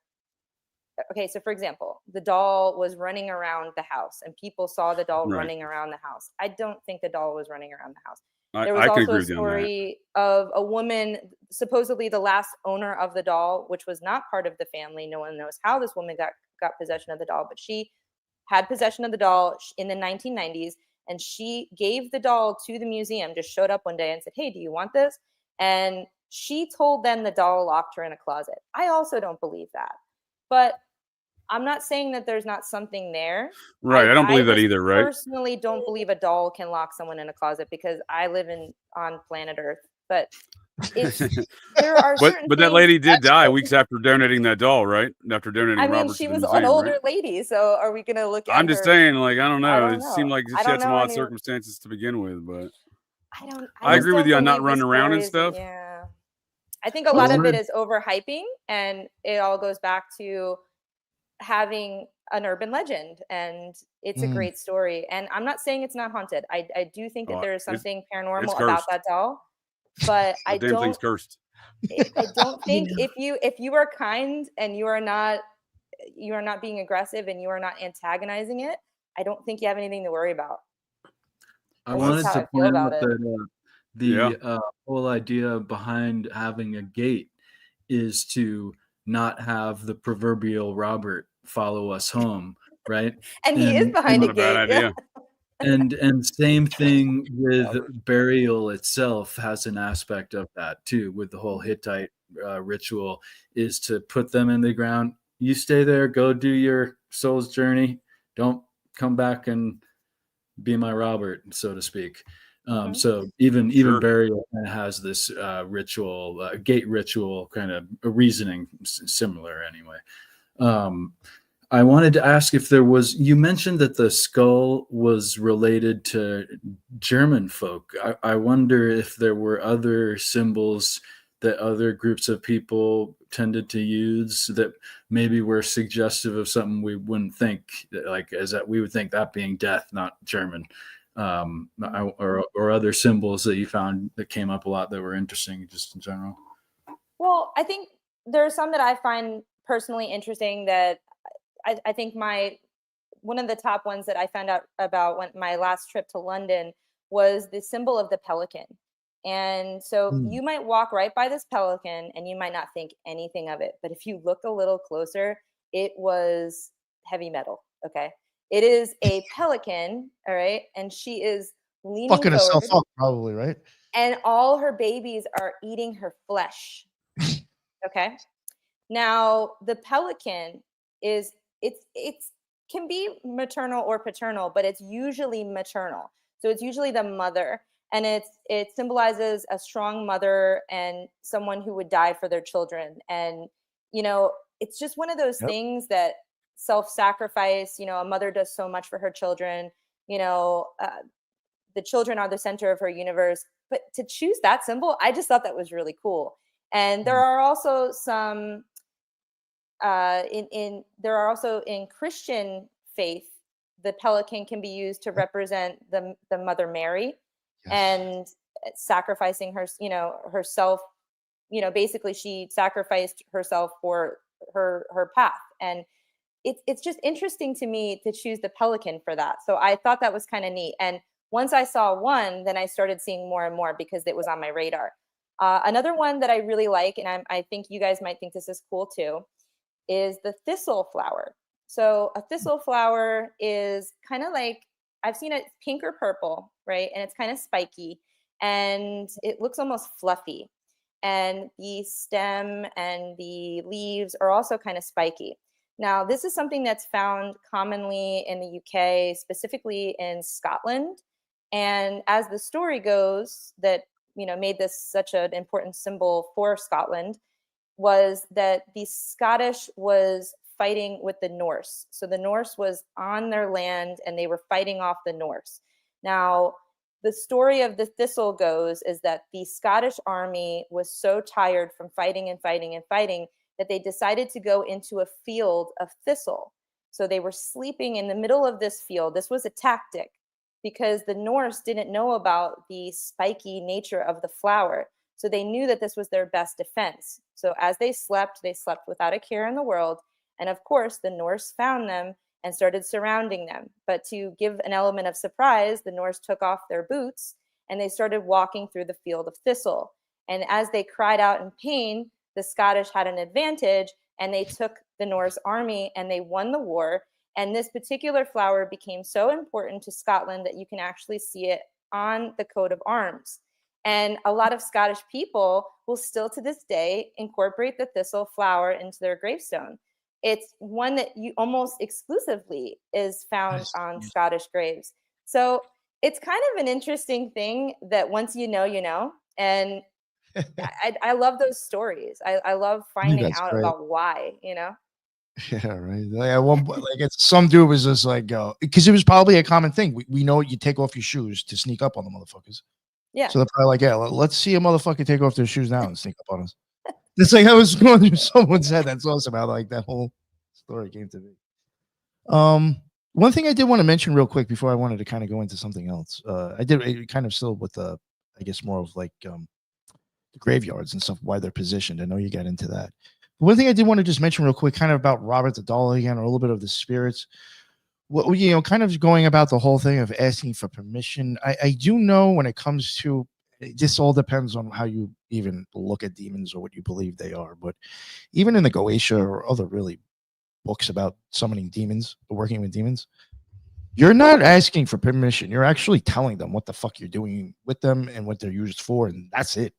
okay. So, for example, the doll was running around the house and people saw the doll Right. running around the house. I don't think the doll was running around the house. There I was can also agree a with you on that. story of a woman, supposedly the last owner of the doll, which was not part of the family. No one knows how this woman got possession of the doll, but she had possession of the doll in the 1990s, and she gave the doll to the museum, just showed up one day and said, "Hey, do you want this?" And she told them the doll locked her in a closet. I also don't believe that. But I'm not saying that there's not something there. Right. I don't believe that just either, right? personally don't believe a doll can lock someone in a closet because I live on planet Earth. But it's there are certain But that things. lady did die weeks after donating that doll, right? After donating I mean, Robert she to the was museum, an older right? lady, so are we gonna look at I'm just her? saying, like, I don't I know. don't It know. seemed like I she don't had some know odd any. circumstances to begin with, but I I just agree with don't you on not believe the running around and stories. stuff. Yeah, I think a I lot of it wanted is overhyping, and it all goes back to having an urban legend, and it's a great story. And I'm not saying it's not haunted. I do think that Oh, there is it's something it's paranormal about cursed. that doll, but That damn thing's cursed. I don't You think know, if you are kind and you are not being aggressive and you are not antagonizing it, I don't think you have anything to worry about. I That's just wanted how to I feel point about out it. that Yeah. the whole idea behind having a gate is to not have the proverbial Robert follow us home, right? And he is behind a Not a bad gate. Yeah. idea. And same thing with burial itself has an aspect of that too, with the whole Hittite ritual is to put them in the ground. You stay there, go do your soul's journey. Don't come back and be my Robert, so to speak. So even Sure. burial kind of has this ritual, gate ritual kind of a reasoning similar anyway. I wanted to ask if there was, you mentioned that the skull was related to German folk. I wonder if there were other symbols that other groups of people tended to use that maybe were suggestive of something we wouldn't think, like as that we would think that being death, not German, or other symbols that you found that came up a lot that were interesting just in general. Well, I think there are some that I find personally interesting that I think one of the top ones that I found out about when my last trip to London was the symbol of the pelican. And so you might walk right by this pelican and you might not think anything of it. But if you look a little closer, it was heavy metal. Okay. It is a pelican. All right. And she is leaning Fucking herself forward, up, probably, right? and all her babies are eating her flesh. Okay. Now, the pelican is it's can be maternal or paternal, but it's usually maternal. So it's usually the mother, and it symbolizes a strong mother and someone who would die for their children. And it's just one of those Yep. things that self-sacrifice. A mother does so much for her children. You know, the children are the center of her universe. But to choose that symbol, I just thought that was really cool. And there are also some there are also in Christian faith, the pelican can be used to represent the Mother Mary, Yes. and sacrificing herself. Basically she sacrificed herself for her path, and it's just interesting to me to choose the pelican for that. So I thought that was kind of neat. And once I saw one, then I started seeing more and more because it was on my radar. Another one that I really like, and I think you guys might think this is cool too, is the thistle flower. So a thistle flower is kind of like, I've seen it pink or purple, right? And it's kind of spiky and it looks almost fluffy. And the stem and the leaves are also kind of spiky. Now, this is something that's found commonly in the UK, specifically in Scotland. And as the story goes, that made this such an important symbol for Scotland, was that the Scottish was fighting with the Norse. So the Norse was on their land and they were fighting off the Norse. Now, the story of the thistle goes is that the Scottish army was so tired from fighting and fighting and fighting that they decided to go into a field of thistle. So they were sleeping in the middle of this field. This was a tactic because the Norse didn't know about the spiky nature of the flower. So they knew that this was their best defense. So as they slept without a care in the world. And of course, the Norse found them and started surrounding them. But to give an element of surprise, the Norse took off their boots and they started walking through the field of thistle. And as they cried out in pain, the Scottish had an advantage and they took the Norse army and they won the war. And this particular flower became so important to Scotland that you can actually see it on the coat of arms. And a lot of Scottish people will still to this day incorporate the thistle flower into their gravestone. It's one that you almost exclusively is found on Scottish graves. So it's kind of an interesting thing that once you know, you know. And I love those stories. I love finding out about why, you know? Yeah, right. Like at one point, like it's some dude was just like, because it was probably a common thing. We know you take off your shoes to sneak up on the motherfuckers. Yeah. So they're probably like, yeah, let's see a motherfucker take off their shoes now and sneak up on us. It's like I was going through someone's head. That's awesome how like that whole story came to be. One thing I did want to mention real quick before I wanted to kind of go into something else. I did it kind of still with the, I guess more of like the graveyards and stuff, why they're positioned. I know you got into that. One thing I did want to just mention real quick, kind of about Robert the Doll again, or a little bit of the spirits. What, you know, kind of going about the whole thing of asking for permission. I do know when it comes to, this all depends on how you even look at demons or what you believe they are. But even in the Goetia or other really books about summoning demons or working with demons, you're not asking for permission. You're actually telling them what the fuck you're doing with them and what they're used for, and that's it.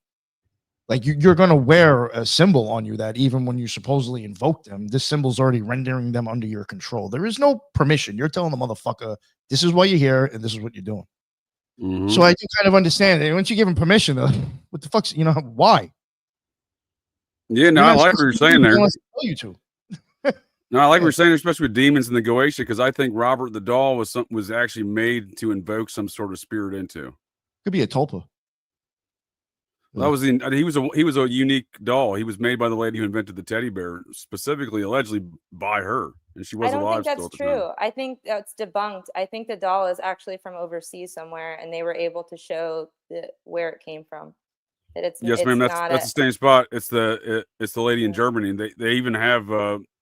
Like you're going to wear a symbol on you that even when you supposedly invoke them, this symbol's already rendering them under your control. There is no permission. You're telling the motherfucker, this is why you're here and this is what you're doing. Mm-hmm. So I do kind of understand it. Once you give them permission, what the fuck's, you know, why? Yeah, no, I like what you're saying there. Tell you to. No, I like what you're saying, especially with demons in the Goetia, because I think Robert the Doll was actually made to invoke some sort of spirit into. Could be a tulpa. That was he was a unique doll. He was made by the lady who invented the teddy bear, specifically, allegedly by her, and she was alive. I don't think that's true. I think that's debunked. I think the doll is actually from overseas somewhere, and they were able to show where it came from. That it's ma'am. That's the same spot. It's the lady in Germany, and they even have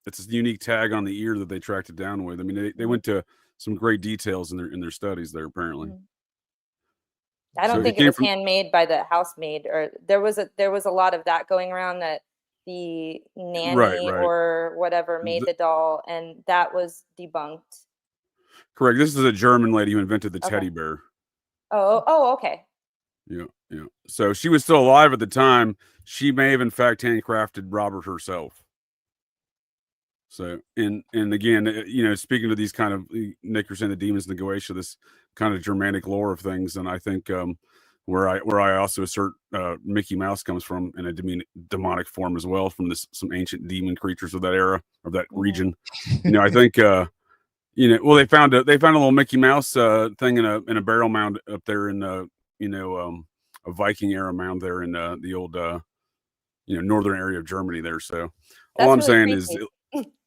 it's a unique tag on the ear that they tracked it down with. I mean, they went to some great details in their studies there, apparently. Mm-hmm. I don't think it was handmade by the housemaid, or there was a lot of that going around that the nanny or whatever made the doll, and that was debunked. Correct. This is a German lady who invented the teddy bear. Oh, okay. Yeah. So she was still alive at the time. She may have in fact handcrafted Robert herself. So, and again, you know, speaking to these kind of, Nick, you're saying the demons in the Goetia, this kind of Germanic lore of things, and I think where I also assert Mickey Mouse comes from in a demonic form as well, from some ancient demon creatures of that era, of that region. You know, I think you know, well, they found a little Mickey Mouse thing in a burial mound up there in a Viking era mound there in the old northern area of Germany there. So all I'm saying is.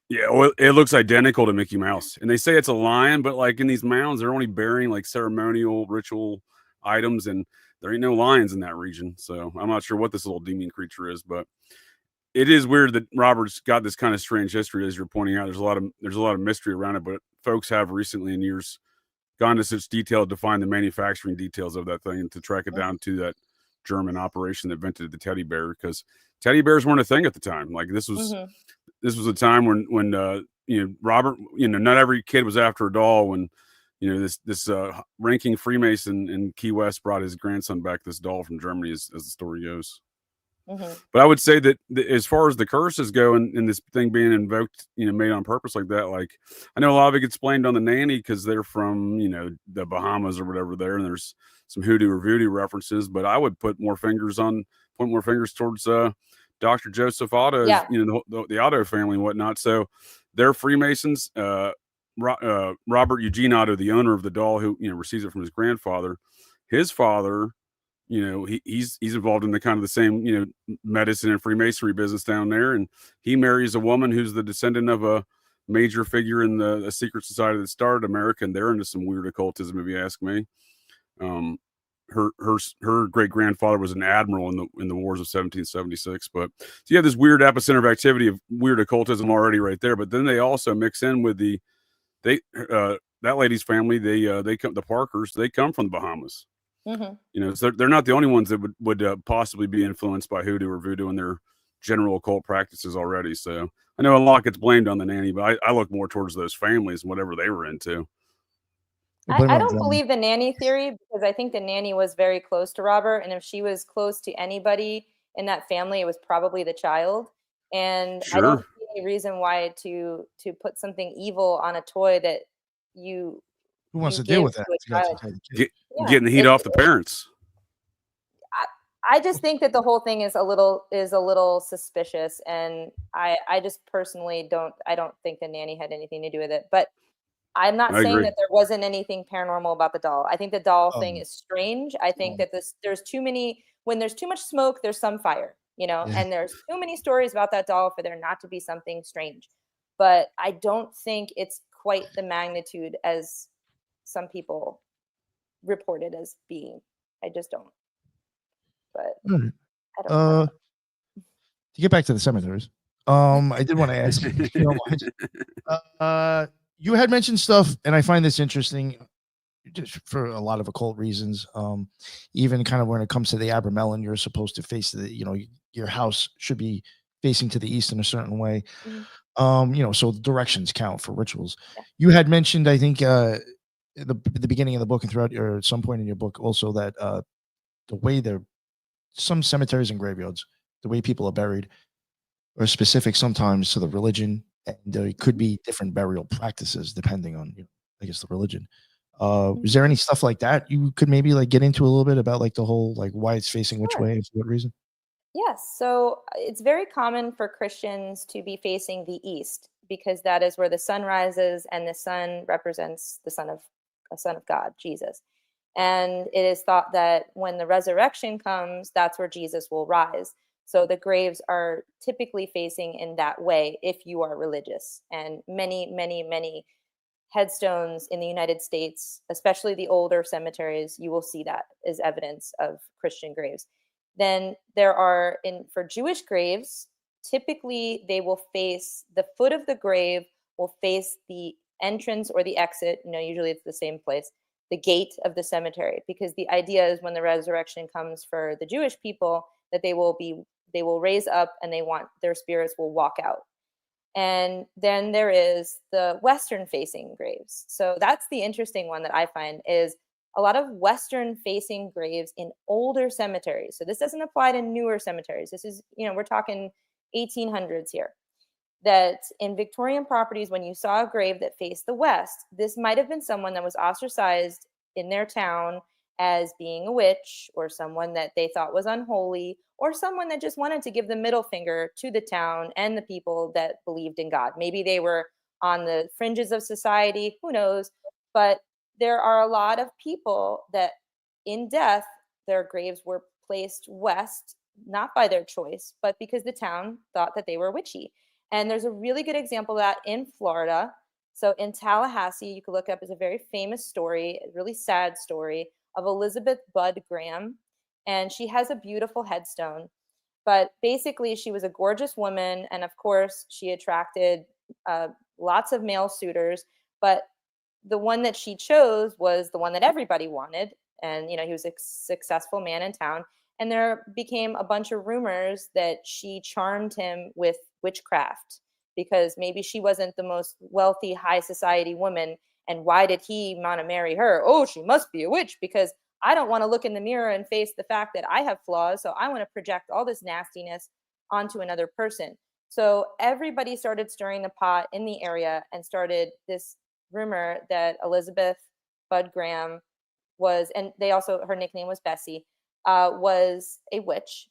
Yeah, well, it looks identical to Mickey Mouse. And they say it's a lion, but like in these mounds, they're only burying like ceremonial ritual items, and there ain't no lions in that region. So I'm not sure what this little demon creature is, but it is weird that Robert's got this kind of strange history, as you're pointing out. There's a lot of mystery around it, but folks have recently in years gone to such detail to find the manufacturing details of that thing and to track it down to that German operation that invented the teddy bear, because teddy bears weren't a thing at the time. Like this was a time when Robert, not every kid was after a doll. When this ranking Freemason in Key West brought his grandson back this doll from Germany, as the story goes. But I would say that as far as the curses go, and this thing being invoked, made on purpose like that, like I know a lot of it gets blamed on the nanny because they're from the Bahamas or whatever there, and there's some hoodoo or voodoo references. But I would point more fingers towards Dr. Joseph Otto, the Otto family and whatnot. So they're Freemasons. Robert Eugene Otto, the owner of the doll, who receives it from his grandfather, his father he's involved in the kind of the same, medicine and Freemasonry business down there. And he marries a woman who's the descendant of a major figure in the secret society that started America. And they're into some weird occultism, if you ask me. Her great grandfather was an admiral in the wars of 1776. But so you have this weird epicenter of activity of weird occultism already right there. But then they also mix in with that lady's family. They come, the Parkers. They come from the Bahamas. Mm-hmm. So they're not the only ones that would possibly be influenced by hoodoo or voodoo in their general occult practices already. So I know a lot gets blamed on the nanny, but I look more towards those families and whatever they were into. I don't believe the nanny theory, because I think the nanny was very close to Robert, and if she was close to anybody in that family, it was probably the child. And I don't see any reason why to put something evil on a toy that who wants to deal with that? Getting the heat off the parents. I just think that the whole thing is a little suspicious, and I just personally don't think the nanny had anything to do with it. But I'm not saying that there wasn't anything paranormal about the doll. I think the doll thing is strange. I think that when there's too much smoke, there's some fire, and there's too many stories about that doll for there not to be something strange. But I don't think it's quite the magnitude as some people report it as being. I just don't. But I don't know. To get back to the cemeteries, I did want to ask you, if you don't mind, you had mentioned stuff, and I find this interesting just for a lot of occult reasons. Even kind of when it comes to the Abramelin, you're supposed to face your house should be facing to the east in a certain way. Mm-hmm. So directions count for rituals. Yeah. You had mentioned, I think, at the beginning of the book and throughout at some point in your book also that the way some cemeteries and graveyards, the way people are buried are specific sometimes to the religion, and there could be different burial practices depending on, I guess, the religion. Is there any stuff like that you could maybe get into a little bit about the whole why it's facing which way and for what reason? Yes. So it's very common for Christians to be facing the east, because that is where the sun rises, and the sun represents the son of God, Jesus. And it is thought that when the resurrection comes, that's where Jesus will rise. So the graves are typically facing in that way if you are religious. And many, many, many headstones in the United States, especially the older cemeteries, you will see that as evidence of Christian graves. Then there are, for Jewish graves, typically they will face, the foot of the grave will face the entrance or the exit. Usually it's the same place, the gate of the cemetery, because the idea is when the resurrection comes for the Jewish people, that they will raise up, and their spirits will walk out. And then there is the Western facing graves. So that's the interesting one that I find, is a lot of Western facing graves in older cemeteries. So this doesn't apply to newer cemeteries. This is, we're talking 1800s here. That in Victorian properties, when you saw a grave that faced the west, this might have been someone that was ostracized in their town as being a witch, or someone that they thought was unholy, or someone that just wanted to give the middle finger to the town and the people that believed in God. Maybe they were on the fringes of society, who knows? But there are a lot of people that in death, their graves were placed west, not by their choice, but because the town thought that they were witchy. And there's a really good example of that in Florida. So in Tallahassee, you could look up, is a very famous story, a really sad story of Elizabeth Budd Graham. And she has a beautiful headstone. But basically, she was a gorgeous woman. And of course, she attracted lots of male suitors. But the one that she chose was the one that everybody wanted. And, he was a successful man in town. And there became a bunch of rumors that she charmed him with witchcraft, because maybe she wasn't the most wealthy, high society woman. And why did he want to marry her? Oh, she must be a witch, because I don't want to look in the mirror and face the fact that I have flaws. So I want to project all this nastiness onto another person. So everybody started stirring the pot in the area and started this rumor that Elizabeth Budd Graham was, and her nickname was Bessie, was a witch.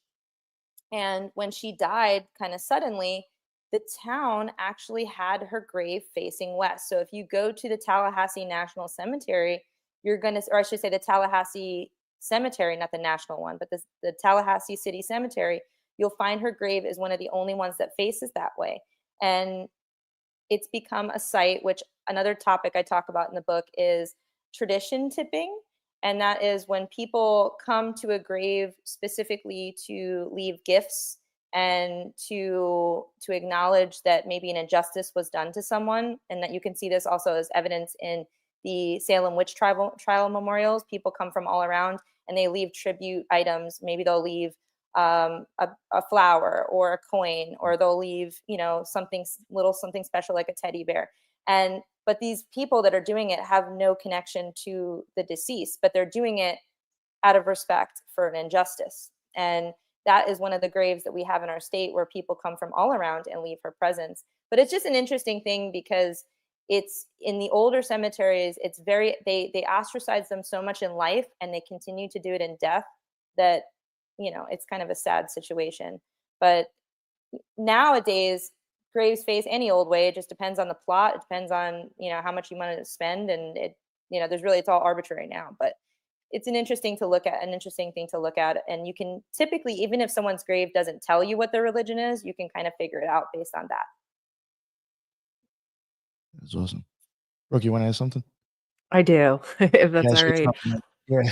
And when she died kind of suddenly, the town actually had her grave facing west. So if you go to the Tallahassee National Cemetery, you're going to, or I should say the Tallahassee cemetery, not the national one, but the Tallahassee City Cemetery, you'll find her grave is one of the only ones that faces that way. And it's become a site, which another topic I talk about in the book is tradition tipping. And that is when people come to a grave specifically to leave gifts and to acknowledge that maybe an injustice was done to someone. And that you can see this also as evidence in the Salem witch trial memorials. People come from all around and they leave tribute items. Maybe they'll leave a flower or a coin, or they'll leave, something special like a teddy bear. But these people that are doing it have no connection to the deceased, but they're doing it out of respect for an injustice. And that is one of the graves that we have in our state where people come from all around and leave her presence. But it's just an interesting thing because it's in the older cemeteries, it's they ostracize them so much in life and they continue to do it in death that, it's kind of a sad situation. But nowadays, graves face any old way. It just depends on the plot. It depends on, how much you want to spend. And it's all arbitrary now, but it's an interesting thing to look at. And you can typically, even if someone's grave doesn't tell you what their religion is, you can kind of figure it out based on that. That's awesome. Brooke, you want to add something? I do, if that's all right. Yeah.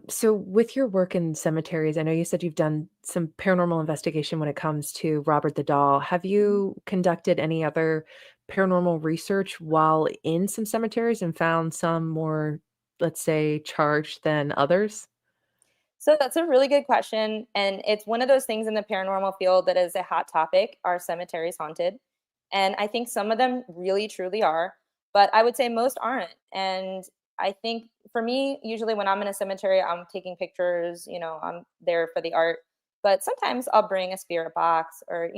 So with your work in cemeteries, I know you said you've done some paranormal investigation when it comes to Robert the Doll. Have you conducted any other paranormal research while in some cemeteries and found some more, let's say, charged than others? So that's a really good question. And it's one of those things in the paranormal field that is a hot topic. Are cemeteries haunted? And I think some of them really, truly are, but I would say most aren't. And I think for me, usually when I'm in a cemetery, I'm taking pictures, I'm there for the art, but sometimes I'll bring a spirit box or,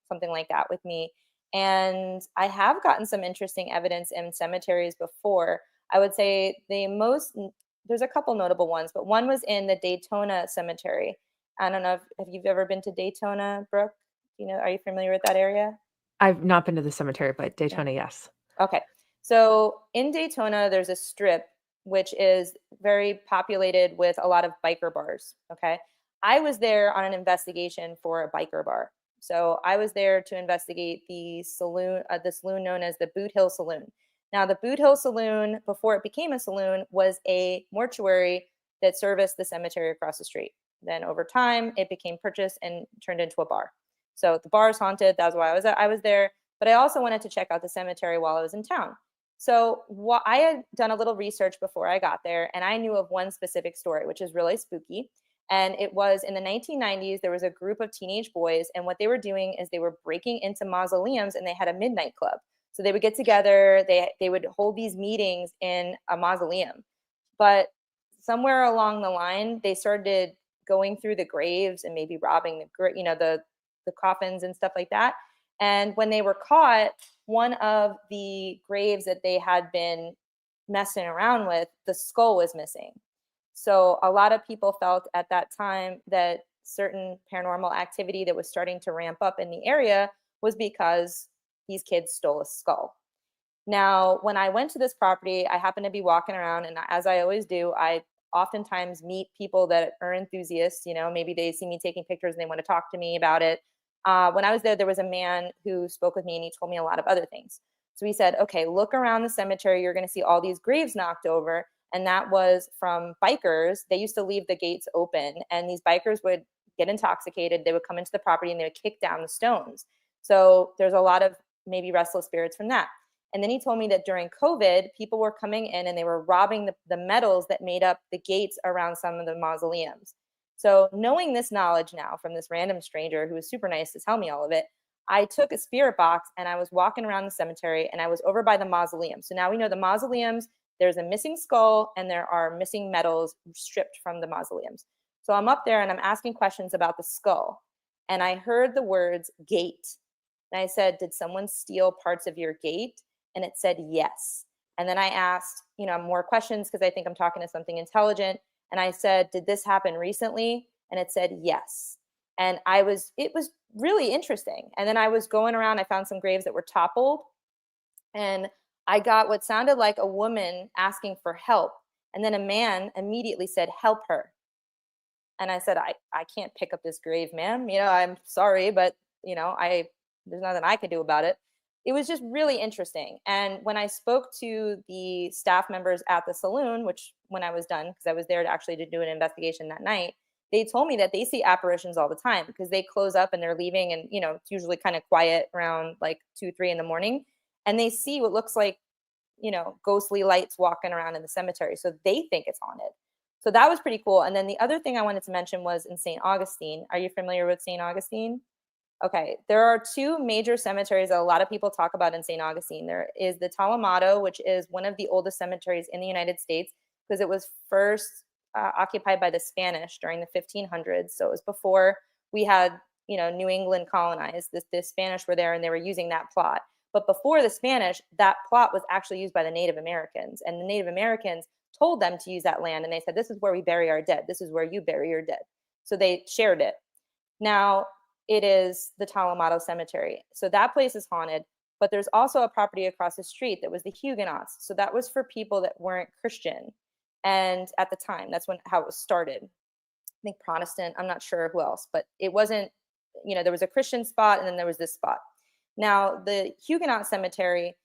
something like that with me. And I have gotten some interesting evidence in cemeteries before. I would say there's a couple notable ones, but one was in the Daytona Cemetery. I don't know if you've ever been to Daytona, Brooke. Are you familiar with that area? I've not been to the cemetery, but Daytona, yes. Okay. So in Daytona, there's a strip which is very populated with a lot of biker bars. Okay. I was there on an investigation for a biker bar. So I was there to investigate the saloon known as the Boot Hill Saloon. Now, the Boot Hill Saloon, before it became a saloon, was a mortuary that serviced the cemetery across the street. Then over time, it became purchased and turned into a bar. So the bar is haunted. That's why I was there. But I also wanted to check out the cemetery while I was in town. So I had done a little research before I got there, and I knew of one specific story, which is really spooky. And it was in the 1990s, there was a group of teenage boys, and what they were doing is they were breaking into mausoleums, and they had a midnight club. So they would get together, they would hold these meetings in a mausoleum. But somewhere along the line, they started going through the graves and maybe robbing the coffins and stuff like that. And when they were caught, one of the graves that they had been messing around with, the skull was missing. So a lot of people felt at that time that certain paranormal activity that was starting to ramp up in the area was because these kids stole a skull. Now, when I went to this property, I happened to be walking around, and as I always do, I oftentimes meet people that are enthusiasts. Maybe they see me taking pictures and they want to talk to me about it. When I was there was a man who spoke with me, and he told me a lot of other things. So he said, okay, look around the cemetery. You're going to see all these graves knocked over. And that was from bikers. They used to leave the gates open, and these bikers would get intoxicated. They would come into the property and they would kick down the stones. So there's a lot of maybe restless spirits from that. And then he told me that during COVID, people were coming in and they were robbing the metals that made up the gates around some of the mausoleums. So knowing this knowledge now from this random stranger who was super nice to tell me all of it, I took a spirit box and I was walking around the cemetery, and I was over by the mausoleum. So now we know the mausoleums, there's a missing skull and there are missing metals stripped from the mausoleums. So I'm up there and I'm asking questions about the skull. And I heard the words gate. And I said, did someone steal parts of your gate? And it said yes. And then I asked, more questions because I think I'm talking to something intelligent. And I said, did this happen recently? And it said yes. And it was really interesting. And then I was going around, I found some graves that were toppled. And I got what sounded like a woman asking for help. And then a man immediately said, help her. And I said, I can't pick up this grave, ma'am. I'm sorry, but there's nothing I can do about it. It was just really interesting. And when I spoke to the staff members at the saloon, which when I was done, because I was there to do an investigation that night, they told me that they see apparitions all the time because they close up and they're leaving, and it's usually kind of quiet around like 2-3 in the morning, and they see what looks like ghostly lights walking around in the cemetery. So they think it's haunted. So that was pretty cool. And then the other thing I wanted to mention was in St. Augustine. Are you familiar with St. Augustine? Okay, there are two major cemeteries that a lot of people talk about in St. Augustine. There is the Talamato, which is one of the oldest cemeteries in the United States because it was first occupied by the Spanish during the 1500s. So it was before we had, New England colonized. The Spanish were there and they were using that plot. But before the Spanish, that plot was actually used by the Native Americans. And the Native Americans told them to use that land. And they said, this is where we bury our dead. This is where you bury your dead. So they shared it. Now, it is the Talamato Cemetery. So that place is haunted. But there's also a property across the street that was the Huguenots. So that was for people that weren't Christian. And at the time, that's how it was started. I think Protestant, I'm not sure who else, but it wasn't, there was a Christian spot and then there was this spot. Now, the Huguenot Cemetery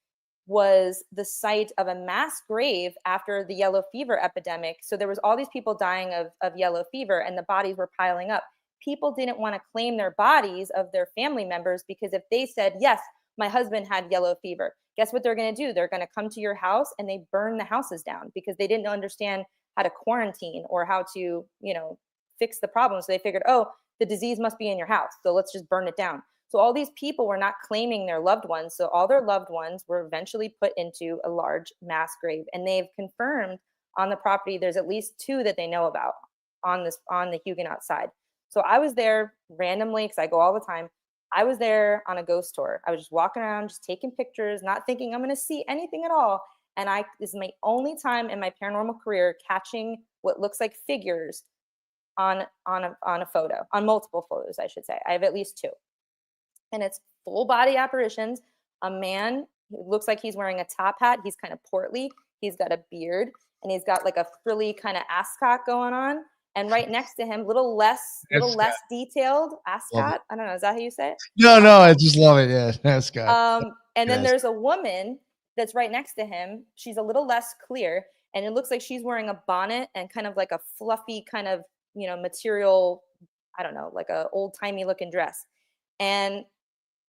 was the site of a mass grave after the yellow fever epidemic. So there was all these people dying of yellow fever and the bodies were piling up. People didn't want to claim their bodies of their family members because if they said, yes, my husband had yellow fever, guess what they're going to do? They're going to come to your house and they burn the houses down because they didn't understand how to quarantine or how to, fix the problem. So they figured, oh, the disease must be in your house, so let's just burn it down. So all these people were not claiming their loved ones. So all their loved ones were eventually put into a large mass grave. And they've confirmed on the property, there's at least 2 that they know about on the Huguenot side. So I was there randomly because I go all the time. I was there on a ghost tour. I was just walking around, just taking pictures, not thinking I'm going to see anything at all. And this is my only time in my paranormal career catching what looks like figures on a photo, on multiple photos, I should say. I have at least 2. And it's full body apparitions. A man who looks like he's wearing a top hat. He's kind of portly. He's got a beard and he's got like a frilly kind of ascot going on. And right next to him, little less detailed ascot. I don't know. Is that how you say it? No, I just love it. Yeah, ascot. And then there's a woman that's right next to him. She's a little less clear. And it looks like she's wearing a bonnet and kind of like a fluffy kind of, material, I don't know, like a old timey looking dress. And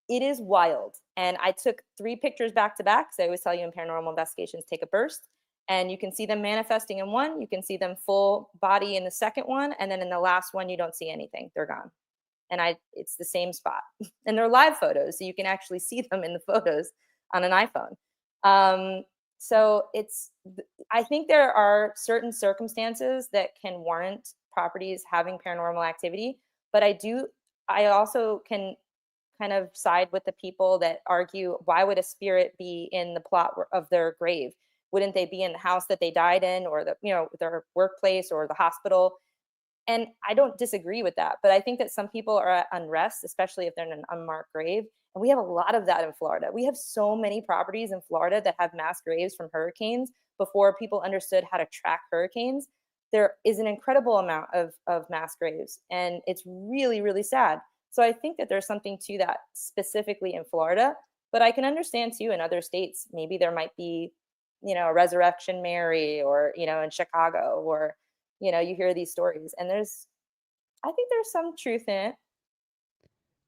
it is wild. And I took 3 pictures back to back. So I always tell you in paranormal investigations, take a burst. And you can see them manifesting in one. You can see them full body in the second one. And then in the last one, you don't see anything. They're gone. And it's the same spot. And they're live photos. So you can actually see them in the photos on an iPhone. So I think there are certain circumstances that can warrant properties having paranormal activity. But I also can kind of side with the people that argue, why would a spirit be in the plot of their grave? Wouldn't they be in the house that they died in, or their workplace or the hospital? And I don't disagree with that, but I think that some people are at unrest, especially if they're in an unmarked grave. And we have a lot of that in Florida. We have so many properties in Florida that have mass graves from hurricanes before people understood how to track hurricanes. There is an incredible amount of mass graves, and it's really, really sad. So I think that there's something to that specifically in Florida, but I can understand too in other states, maybe there might be, a Resurrection Mary or, in Chicago, or, you hear these stories and I think there's some truth in it.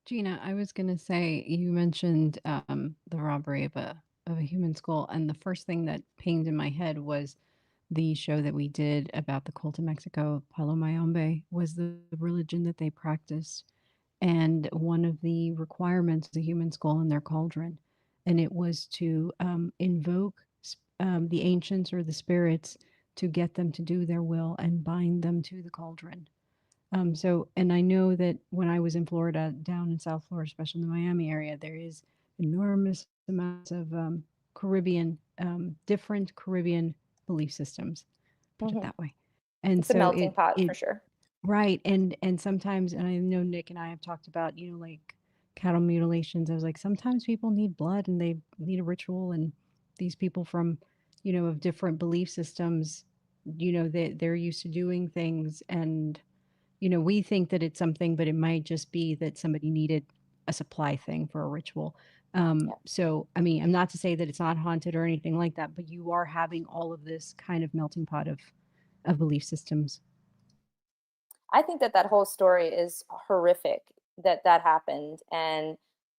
Gina, I was going to say, you mentioned the robbery of a human skull, and the first thing that pinged in my head was the show that we did about the cult of Mexico. Palo Mayombe was the religion that they practiced, and one of the requirements is a human skull in their cauldron, and it was to invoke the ancients or the spirits to get them to do their will and bind them to the cauldron. And I know that when I was in Florida, down in South Florida, especially in the Miami area, there is enormous amounts of different Caribbean belief systems, put it that way. And it's a melting pot for sure. Right. And sometimes, and I know Nick and I have talked about, like cattle mutilations. I was like, sometimes people need blood and they need a ritual, and these people from, of different belief systems they're used to doing things, and we think that it's something, but it might just be that somebody needed a supply thing for a ritual. So I mean, I'm not to say that it's not haunted or anything like that, but you are having all of this kind of melting pot of belief systems. I think that whole story is horrific that happened. And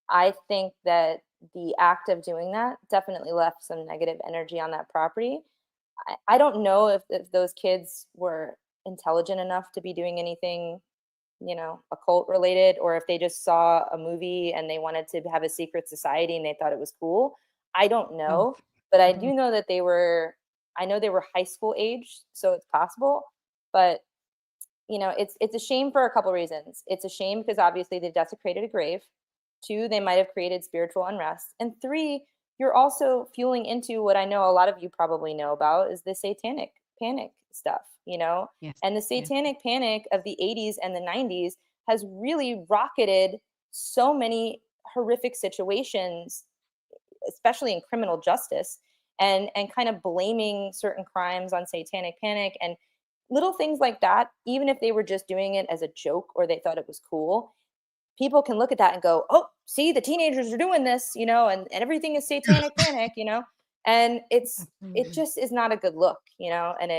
I think that the act of doing that definitely left some negative energy on that property. I don't know if those kids were intelligent enough to be doing anything, occult related, or if they just saw a movie and they wanted to have a secret society and they thought it was cool. I don't know, but I do know that I know they were high school age, so it's possible. But it's a shame for a couple reasons. It's a shame because obviously they desecrated a grave. 2, they might have created spiritual unrest. And 3, you're also fueling into what I know a lot of you probably know about is the satanic panic stuff, Yes. And the satanic panic of the 80s and the 90s has really rocketed so many horrific situations, especially in criminal justice, and kind of blaming certain crimes on satanic panic and little things like that. Even if they were just doing it as a joke or they thought it was cool, people can look at that and go, oh, see, the teenagers are doing this, and everything is satanic panic, and it just is not a good look, and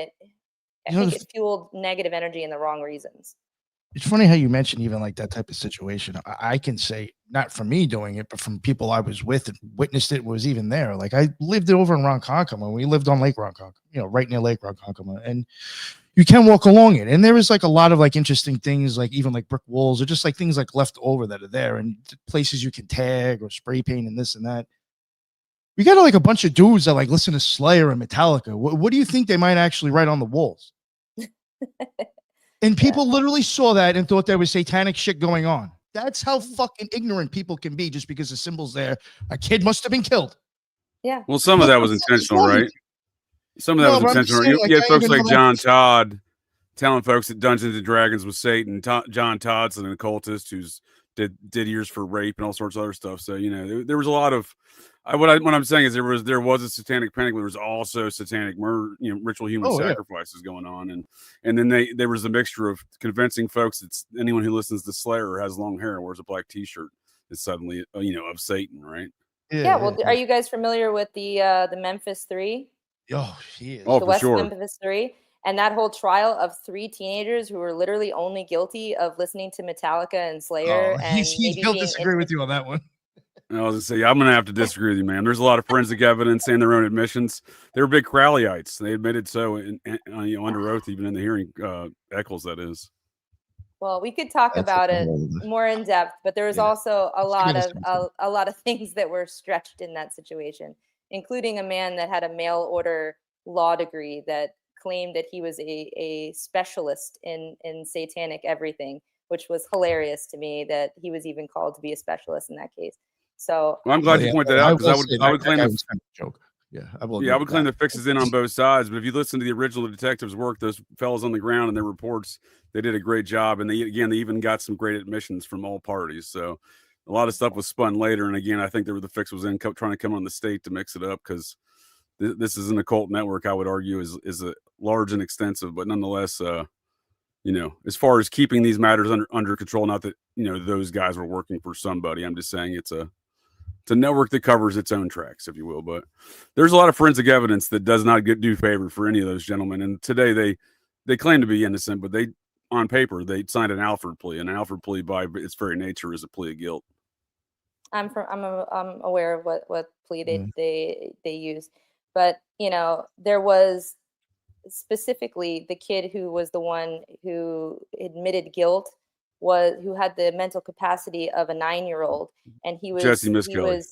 I think it fueled negative energy in the wrong reasons. It's funny how you mentioned even like that type of situation. I can say, not from me doing it, but from people I was with and witnessed it, was even there. Like I lived over in Ronkonkoma. We lived on Lake Ronkonkoma, right near Lake Ronkonkoma. And you can walk along it. And there is like a lot of like interesting things, like even like brick walls or just like things like left over that are there and places you can tag or spray paint and this and that. We got like a bunch of dudes that like listen to Slayer and Metallica. What do you think they might actually write on the walls? And people literally saw that and thought there was satanic shit going on. That's how fucking ignorant people can be just because the symbol's there. A kid must have been killed. Yeah. Well, some of that was intentional, right? Some of that was intentional. You had folks like John Todd telling folks that Dungeons and Dragons was Satan. John Todd's an occultist who's did years for rape and all sorts of other stuff. So there was a lot of what I'm saying is there was a satanic panic, but there was also satanic murder, ritual human sacrifices going on, and then there was a mixture of convincing folks that anyone who listens to Slayer has long hair and wears a black T-shirt is suddenly of Satan, right? Yeah. Well, are you guys familiar with the Memphis 3? Oh, he is. Oh, the for West sure. Memphis 3, and that whole trial of 3 teenagers who were literally only guilty of listening to Metallica and Slayer. And he'll disagree with you on that one. I was gonna say, I'm gonna have to disagree with you, man. There's a lot of forensic evidence and their own admissions. They were big Crowleyites. They admitted so, under oath, even in the hearing. Eccles, that is. Well, we could talk about it more in depth, but there was also a lot of things that were stretched in that situation, including a man that had a mail order law degree that claimed that he was a specialist in satanic everything, which was hilarious to me that he was even called to be a specialist in that case. So well, I'm glad you point that out, because I would claim that joke. Yeah, I would claim the fix is in on both sides. But if you listen to the original detectives' work, those fellows on the ground and their reports, they did a great job. And they even got some great admissions from all parties. So a lot of stuff was spun later. And again, I think the fix was in trying to come on the state to mix it up, because this is an occult network, I would argue, is a large and extensive, but nonetheless, as far as keeping these matters under control, not that, those guys were working for somebody. I'm just saying it's a network that covers its own tracks, if you will. But there's a lot of forensic evidence that does not do favor for any of those gentlemen. And today they claim to be innocent, but on paper, they signed an Alford plea. An Alford plea, by its very nature, is a plea of guilt. I'm aware of what plea they used, but there was specifically the kid who was the one who admitted guilt, who had the mental capacity of a 9-year-old, and he was Jesse Miskelly.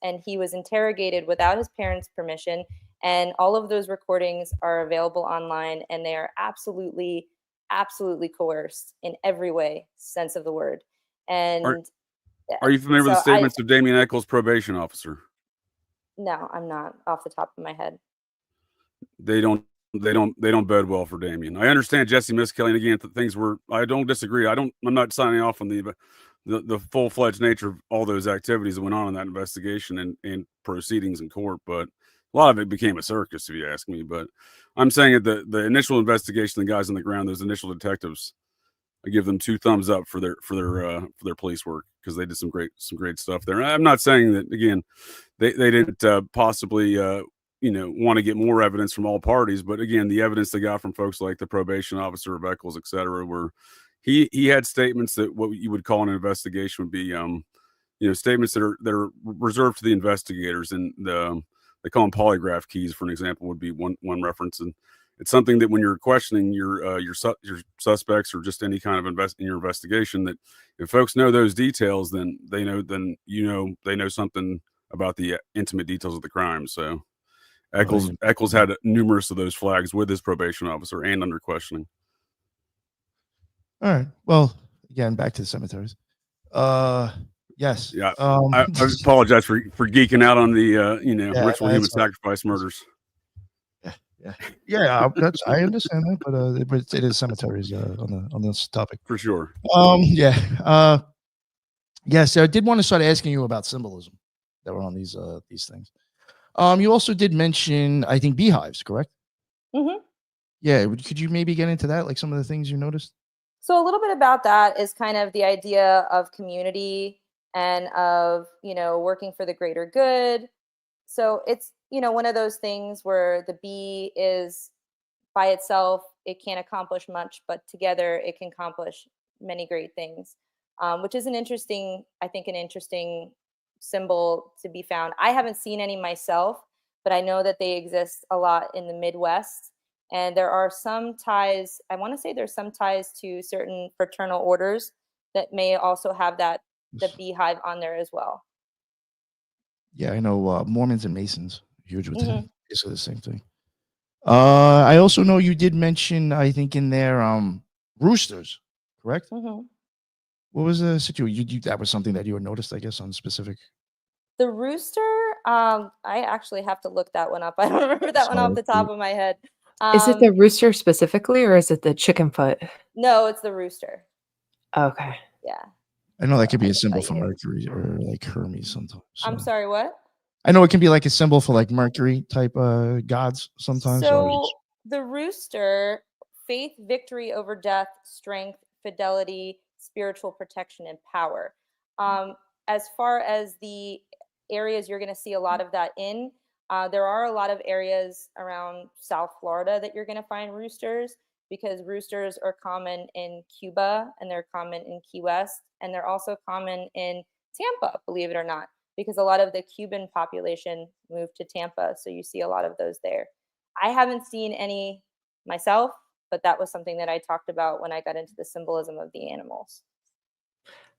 And he was interrogated without his parents' permission, and all of those recordings are available online, and they are absolutely coerced in every way, sense of the word. And are you familiar with the statements of Damien Eccles, probation officer? No, I'm not off the top of my head. They don't bode well for Damien. I understand Jesse Miskelly, and again, I don't disagree. I'm not signing off on the full-fledged nature of all those activities that went on in that investigation and proceedings in court. But A lot of it became a circus, if you ask me. But I'm saying that the initial investigation, the guys on the ground, those initial detectives, I give them 2 thumbs up for their police work, because they did some great stuff there. And I'm not saying that, again, they didn't possibly want to get more evidence from all parties, but again, the evidence they got from folks like the probation officer of Eccles, et cetera, where he had statements that what you would call an investigation would be statements that are reserved to the investigators, and they call them polygraph keys, for an example, would be one reference. And it's something that when you're questioning your suspects or just any kind of in your investigation, that if folks know those details, then they know something about the intimate details of the crime. So Eccles had numerous of those flags with his probation officer and under questioning. All right. Well, again, back to the cemeteries. Yes. Yeah. I apologize for geeking out on the ritual human sacrifice murders. Yeah. I understand that, but it is cemeteries on this topic for sure. Yes, I did want to start asking you about symbolism that were on these things. You also did mention, I think, beehives, correct? Mm-hmm. Yeah. Could you maybe get into that, like some of the things you noticed? So a little bit about that is kind of the idea of community and of, working for the greater good. So it's, one of those things where the bee is by itself, it can't accomplish much, but together it can accomplish many great things, which is an interesting symbol to be found. I haven't seen any myself, but I know that they exist a lot in the Midwest. And there are some ties, I want to say there's some ties to certain fraternal orders that may also have the beehive on there as well. Yeah, I know Mormons and Masons, huge with that. Basically the same thing. I also know you did mention, I think, in there, roosters, correct? Mm-hmm. What was the situation? That was something that you had noticed, I guess, on specific. The rooster, I actually have to look that one up. I don't remember that one off the top of my head. Is it the rooster specifically, or is it the chicken foot? No, it's the rooster. Okay. Yeah. I know that could be a symbol for Mercury or like Hermes sometimes. So. I'm sorry, what? I know it can be like a symbol for like Mercury type gods sometimes. So the rooster, faith, victory over death, strength, fidelity, spiritual protection, and power. As far as the areas you're going to see a lot of that in, there are a lot of areas around South Florida that you're going to find roosters, because roosters are common in Cuba and they're common in Key West, and they're also common in Tampa, believe it or not, because a lot of the Cuban population moved to Tampa. So you see a lot of those there. I haven't seen any myself, but that was something that I talked about when I got into the symbolism of the animals.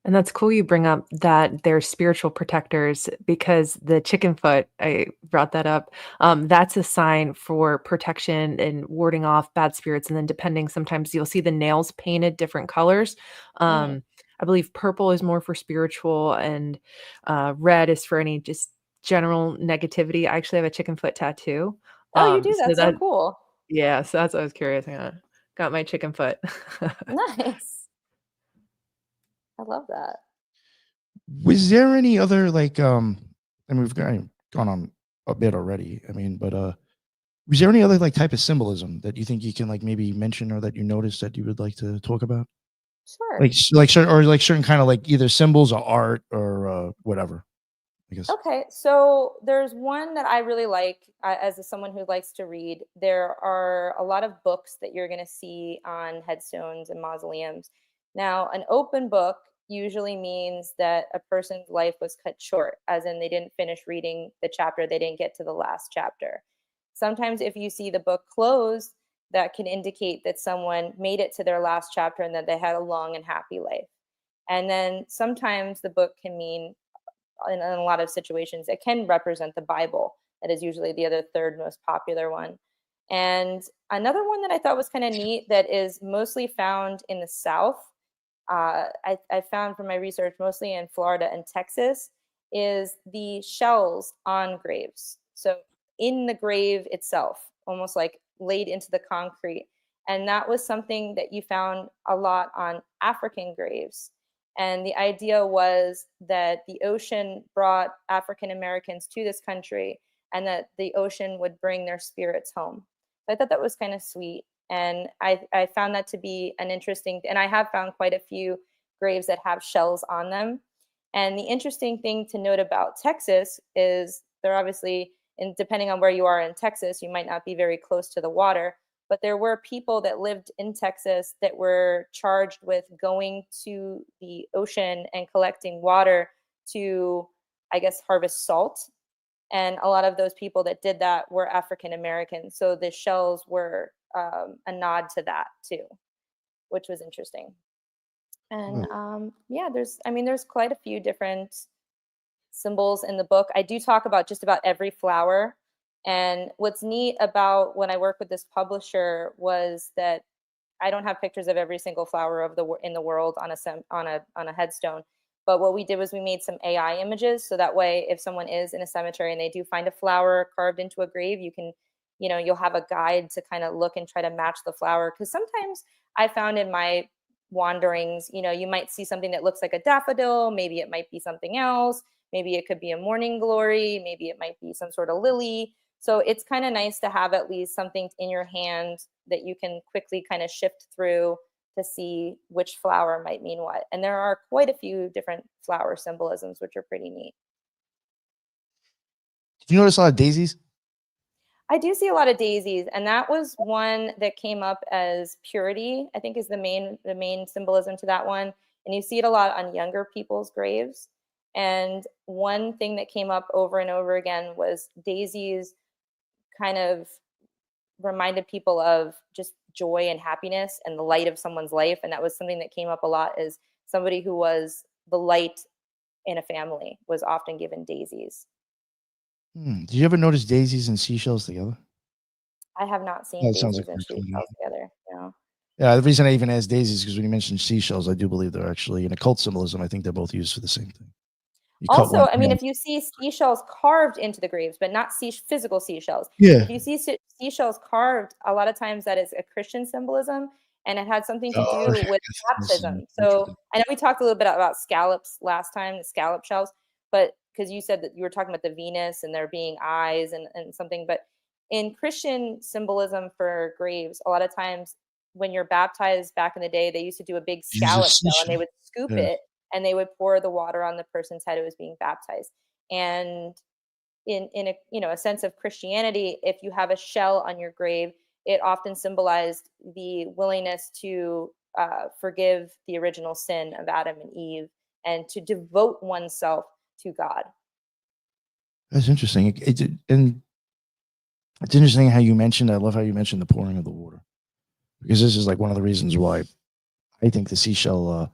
And that's cool you bring up that they're spiritual protectors, because the chicken foot, I brought that up. That's a sign for protection and warding off bad spirits. And then depending, sometimes you'll see the nails painted different colors. I believe purple is more for spiritual, and red is for any just general negativity. I actually have a chicken foot tattoo. Oh, you do? That's so cool. Yeah, so that's what I was curious. Got my chicken foot. Nice. I love that. Was there any other like we've gone on a bit already. I mean, but was there any other like type of symbolism that you think you can like maybe mention, or that you noticed that you would like to talk about? Sure. Certain kind of like either symbols or art or whatever, I guess. Okay, so there's one that I really like as someone who likes to read. There are a lot of books that you're going to see on headstones and mausoleums. Now, an open book usually means that a person's life was cut short, as in they didn't finish reading the chapter, they didn't get to the last chapter. Sometimes if you see the book closed, that can indicate that someone made it to their last chapter and that they had a long and happy life. And then sometimes the book can mean, in a lot of situations, it can represent the Bible. That is usually the third most popular one. And another one that I thought was kind of neat, that is mostly found in the South, I found from my research mostly in Florida and Texas, is the shells on graves. So in the grave itself, almost like laid into the concrete. And that was something that you found a lot on African graves. And the idea was that the ocean brought African Americans to this country, and that the ocean would bring their spirits home. So I thought that was kind of sweet. And I found that to be an interesting, and I have found quite a few graves that have shells on them. And the interesting thing to note about Texas is they're obviously, and depending on where you are in Texas, you might not be very close to the water, but there were people that lived in Texas that were charged with going to the ocean and collecting water to, I guess, harvest salt. And a lot of those people that did that were African American. So the shells were a nod to that too, which was interesting. And yeah, there's quite a few different symbols in the book. I do talk about just about every flower. And what's neat about when I work with this publisher was that I don't have pictures of every single flower in the world on a headstone. But what we did was we made some AI images, so that way, if someone is in a cemetery and they do find a flower carved into a grave, you can, you'll have a guide to kind of look and try to match the flower. Because sometimes I found in my wanderings, you might see something that looks like a daffodil, maybe it might be something else, maybe it could be a morning glory, maybe it might be some sort of lily. So it's kind of nice to have at least something in your hand that you can quickly kind of shift through to see which flower might mean what. And there are quite a few different flower symbolisms, which are pretty neat. Did you notice a lot of daisies? I do see a lot of daisies, and that was one that came up as purity, I think is the main symbolism to that one. And you see it a lot on younger people's graves. And one thing that came up over and over again was daisies kind of reminded people of just joy and happiness and the light of someone's life. And that was something that came up a lot, as somebody who was the light in a family was often given daisies. Did you ever notice daisies and seashells together? I have not seen That sounds daisies like and a cool seashells together. No. Yeah, the reason I even asked daisies is because when you mentioned seashells, I do believe they're actually in occult symbolism. I think they're both used for the same thing. You cut Also, one I mean, down. if you see seashells carved into the graves, but not physical seashells, Yeah. if you see seashells carved, a lot of times that is a Christian symbolism, and it had something to do Okay. with baptism. So I know we talked a little bit about scallops last time, the scallop shells, but because you said that you were talking about the Venus and there being eyes and something, but in Christian symbolism for graves, a lot of times when you're baptized back in the day, they used to do a big scallop shell and they would scoop it and they would pour the water on the person's head who was being baptized. And in a sense of Christianity, if you have a shell on your grave, it often symbolized the willingness to forgive the original sin of Adam and Eve and to devote oneself to God. That's interesting. And it's interesting how you mentioned. I love how you mentioned the pouring of the water, because this is like one of the reasons why I think the seashell,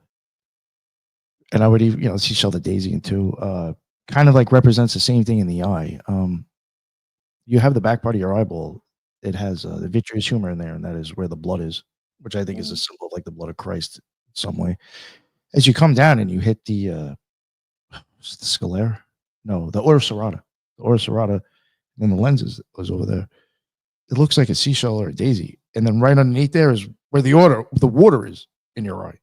and I would even seashell, the daisy, and too, kind of like represents the same thing in the eye. You have the back part of your eyeball. It has the vitreous humor in there, and that is where the blood is, which I think is a symbol of like the blood of Christ in some way. As you come down and you hit the sclera, no, the ora serrata, and then the lenses that goes over there. It looks like a seashell or a daisy, and then right underneath there is where the water is in your eye.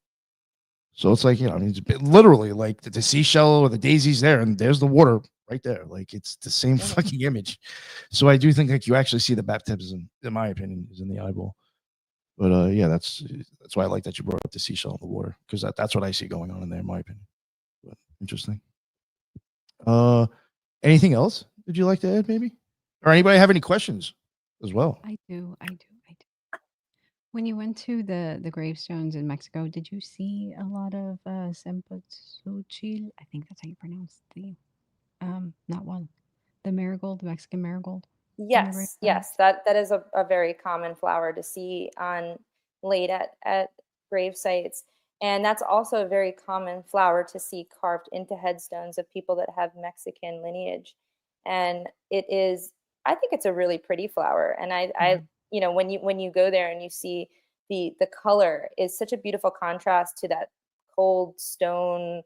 So it's like, it's literally like the seashell or the daisy's there, and there's the water right there. Like it's the same fucking image. So I do think like you actually see the baptism, in my opinion, is in the eyeball. But yeah, that's why I like that you brought up the seashell in the water, because that's what I see going on in there, in my opinion. But interesting. Anything else would you like to add, maybe? Or anybody have any questions as well? I do. When you went to the gravestones in Mexico, did you see a lot of cempasúchil? I think that's how you pronounce the not one, the marigold, the Mexican marigold. Yes, that is a very common flower to see laid at grave sites. And that's also a very common flower to see carved into headstones of people that have Mexican lineage. And I think it's a really pretty flower. And I when you go there and you see the color is such a beautiful contrast to that cold stone,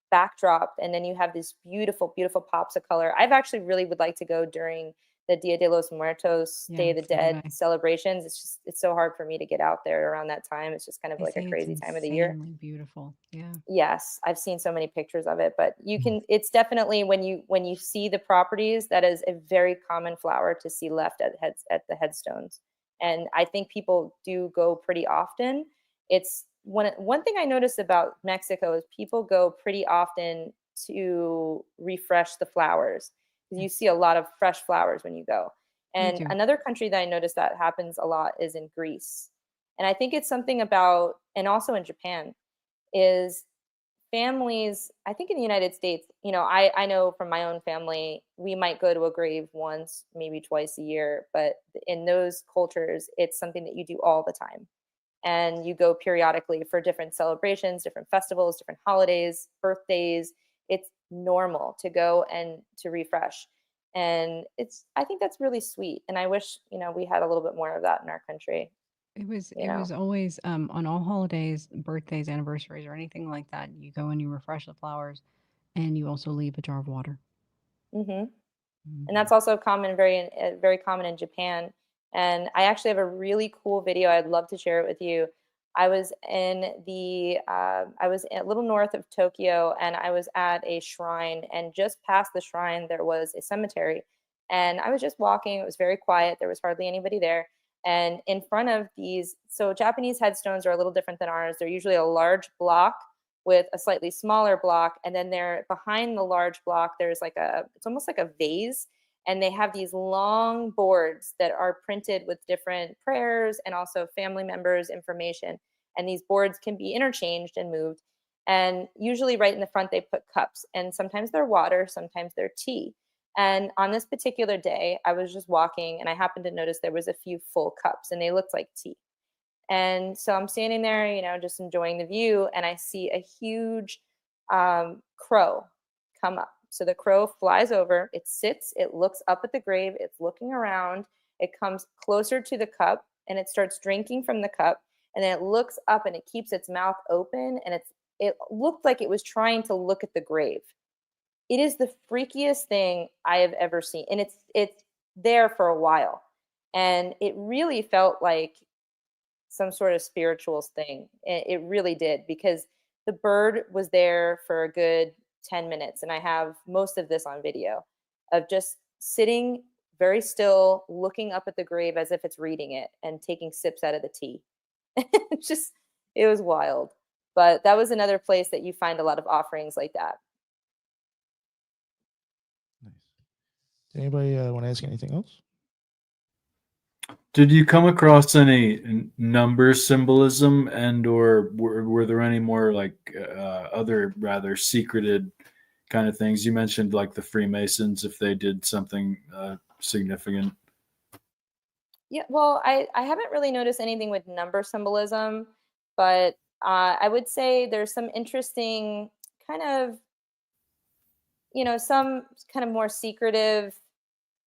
backdrop, and then you have these beautiful pops of color. I've actually really would like to go during the Dia de los Muertos, Yeah, Day of the so did Dead I. celebrations. It's so hard for me to get out there around that time. It's just kind of They like a say crazy it's time of the year. insanely beautiful. Yeah. Yes, I've seen so many pictures of it, but you can, it's definitely when you see the properties, that is a very common flower to see left at the headstones. And I think people do go pretty often. It's one thing I noticed about Mexico is people go pretty often to refresh the flowers. You see a lot of fresh flowers when you go. And too. another country that I noticed that happens a lot is in Greece. And I think it's something about, and also in Japan, is families, I think in the United States, I know from my own family, we might go to a grave once, maybe twice a year, but in those cultures, it's something that you do all the time. And you go periodically for different celebrations, different festivals, different holidays, birthdays. It's normal to go and to refresh. And I think that's really sweet. And I wish, we had a little bit more of that in our country. It was always on all holidays, birthdays, anniversaries, or anything like that. You go and you refresh the flowers, and you also leave a jar of water. Mm-hmm. And that's also common, very common in Japan. And I actually have a really cool video. I'd love to share it with you. I was I was a little north of Tokyo, and I was at a shrine, and just past the shrine, there was a cemetery. And I was just walking. It was very quiet. There was hardly anybody there. And in front of these, so Japanese headstones are a little different than ours. They're usually a large block with a slightly smaller block, and then there behind the large block there's it's almost like a vase, and they have these long boards that are printed with different prayers and also family members information, and these boards can be interchanged and moved. And usually right in the front they put cups, and sometimes they're water, sometimes they're tea. And on this particular day I was just walking, and I happened to notice there was a few full cups, and they looked like tea. And so I'm standing there, just enjoying the view, and I see a huge crow come up. So the crow flies over, it sits, it looks up at the grave, it's looking around, it comes closer to the cup, and it starts drinking from the cup, and then it looks up and it keeps its mouth open, and it looked like it was trying to look at the grave. It is the freakiest thing I have ever seen, and it's there for a while, and it really felt like some sort of spiritual thing. It really did, because the bird was there for a good 10 minutes. And I have most of this on video of just sitting very still, looking up at the grave as if it's reading it and taking sips out of the tea. It was wild. But that was another place that you find a lot of offerings like that. Nice. Does anybody want to ask anything else? Did you come across any number symbolism, and or were there any more like other rather secreted kind of things? You mentioned like the Freemasons, if they did something significant. Yeah, well, I haven't really noticed anything with number symbolism, but I would say there's some interesting kind of, some kind of more secretive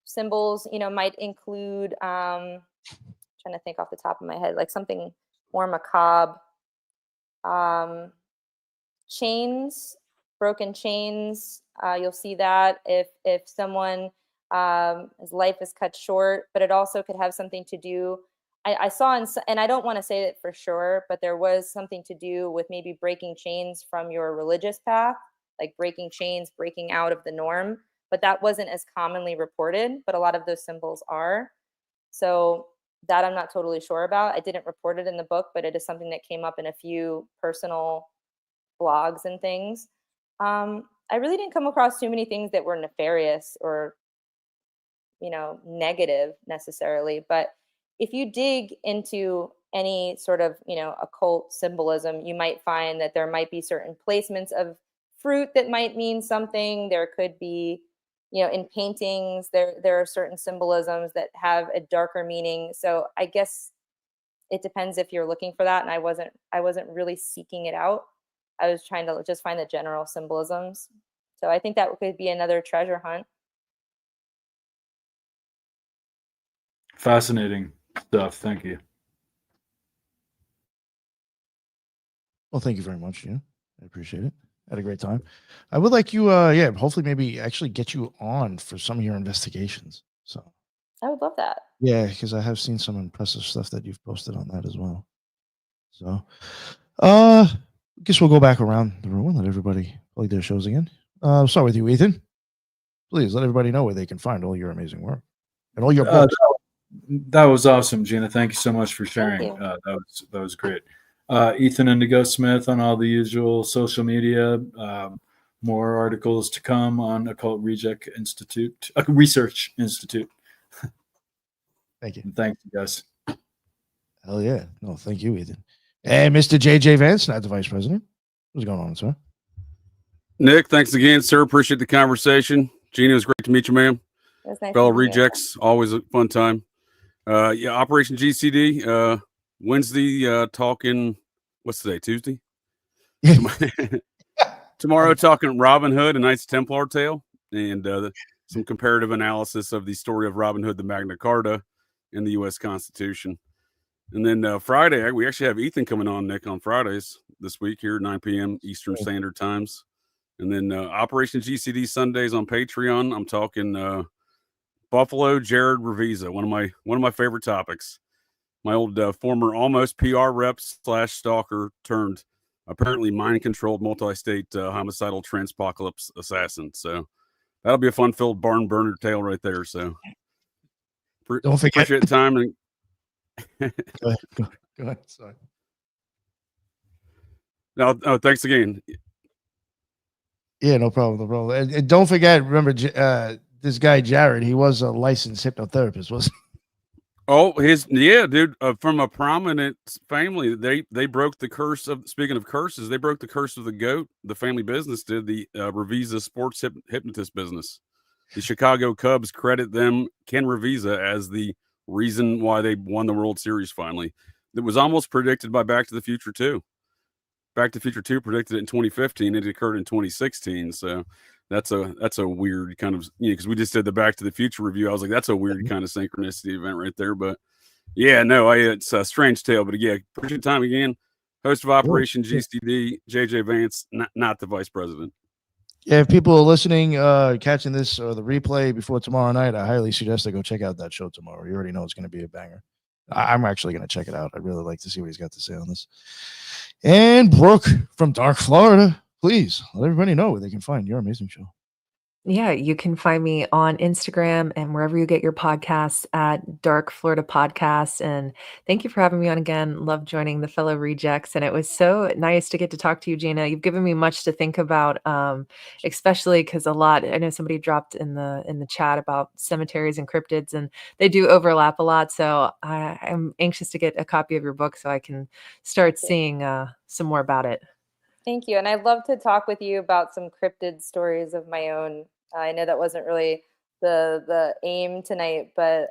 symbols, might include, trying to think off the top of my head, like something more macabre. Chains, broken chains. You'll see that if someone his life is cut short, but it also could have something to do. I saw, and I don't want to say it for sure, but there was something to do with maybe breaking chains from your religious path, like breaking chains, breaking out of the norm. But that wasn't as commonly reported, but a lot of those symbols are. So that I'm not totally sure about. I didn't report it in the book, but it is something that came up in a few personal blogs and things. I really didn't come across too many things that were nefarious or, negative necessarily. But if you dig into any sort of, occult symbolism, you might find that there might be certain placements of fruit that might mean something. There could be, in paintings, there are certain symbolisms that have a darker meaning. So I guess it depends if you're looking for that. And I wasn't really seeking it out. I was trying to just find the general symbolisms. So I think that could be another treasure hunt. Fascinating stuff. Thank you. Well, thank you very much. Yeah, I appreciate it. Had a great time. I would like you, hopefully maybe actually get you on for some of your investigations. So I would love that. Yeah, because I have seen some impressive stuff that you've posted on that as well. So, I guess we'll go back around the room and let everybody plug their shows again. I'll start with you, Ethan. Please let everybody know where they can find all your amazing work and all your books. That was awesome, Gina. Thank you so much for sharing. you. That was great. Ethan Indigo Smith on all the usual social media. More articles to come on Occult Research Institute. Thank you. And thank you, guys. Hell yeah. No, thank you, Ethan. And Mr. JJ Vance, not the vice president. What's going on, sir? Nick, thanks again, sir. Appreciate the conversation. Gina, it was great to meet you, ma'am. It was nice Fellow to meet you. rejects, always a fun time. Yeah, Operation GCD, Wednesday, talking, what's today, Tuesday? Tomorrow, talking Robin Hood, a Knights Templar tale, and some comparative analysis of the story of Robin Hood, the Magna Carta, and the U.S. Constitution. And then Friday, we actually have Ethan coming on, Nick, on Fridays this week here, 9 p.m. Eastern Standard Times. And then Operation GCD Sundays on Patreon. I'm talking Buffalo Jared Revisa, one of my favorite topics. My old former almost PR rep / stalker turned apparently mind-controlled multi-state homicidal transpocalypse assassin. So that'll be a fun-filled barn burner tale right there. So Don't forget. Appreciate the time. And Go ahead. Sorry. no, thanks again. Yeah, no problem. No problem. And don't forget, remember this guy Jared, he was a licensed hypnotherapist, wasn't he? Oh, dude, from a prominent family. They broke the curse of, speaking of curses, they broke the curse of the goat. The family business did, the Revisa sports hypnotist business. The Chicago Cubs credit them, Ken Revisa, as the reason why they won the World Series finally. It was almost predicted by Back to the Future 2. Back to the Future 2 predicted it in 2015. It occurred in 2016. So that's a weird kind of, because we just did the Back to the Future review. I was like, that's a weird kind of synchronicity event right there. But yeah, no, it's a strange tale. But yeah, appreciate the time again. Host of Operation GCD, JJ Vance, not the vice president. Yeah, if people are listening, catching this or the replay before tomorrow night, I highly suggest they go check out that show tomorrow. You already know it's going to be a banger. I'm actually going to check it out. I'd really like to see what he's got to say on this. And Brooke from Dark Florida, please let everybody know where they can find your amazing show. Yeah, you can find me on Instagram and wherever you get your podcasts at Dark Florida Podcast. And thank you for having me on again. Love joining the fellow rejects. And it was so nice to get to talk to you, Gina. You've given me much to think about, especially because I know somebody dropped in the chat about cemeteries and cryptids, and they do overlap a lot. So I'm anxious to get a copy of your book so I can start seeing some more about it. Thank you. And I'd love to talk with you about some cryptid stories of my own. I know that wasn't really the aim tonight, but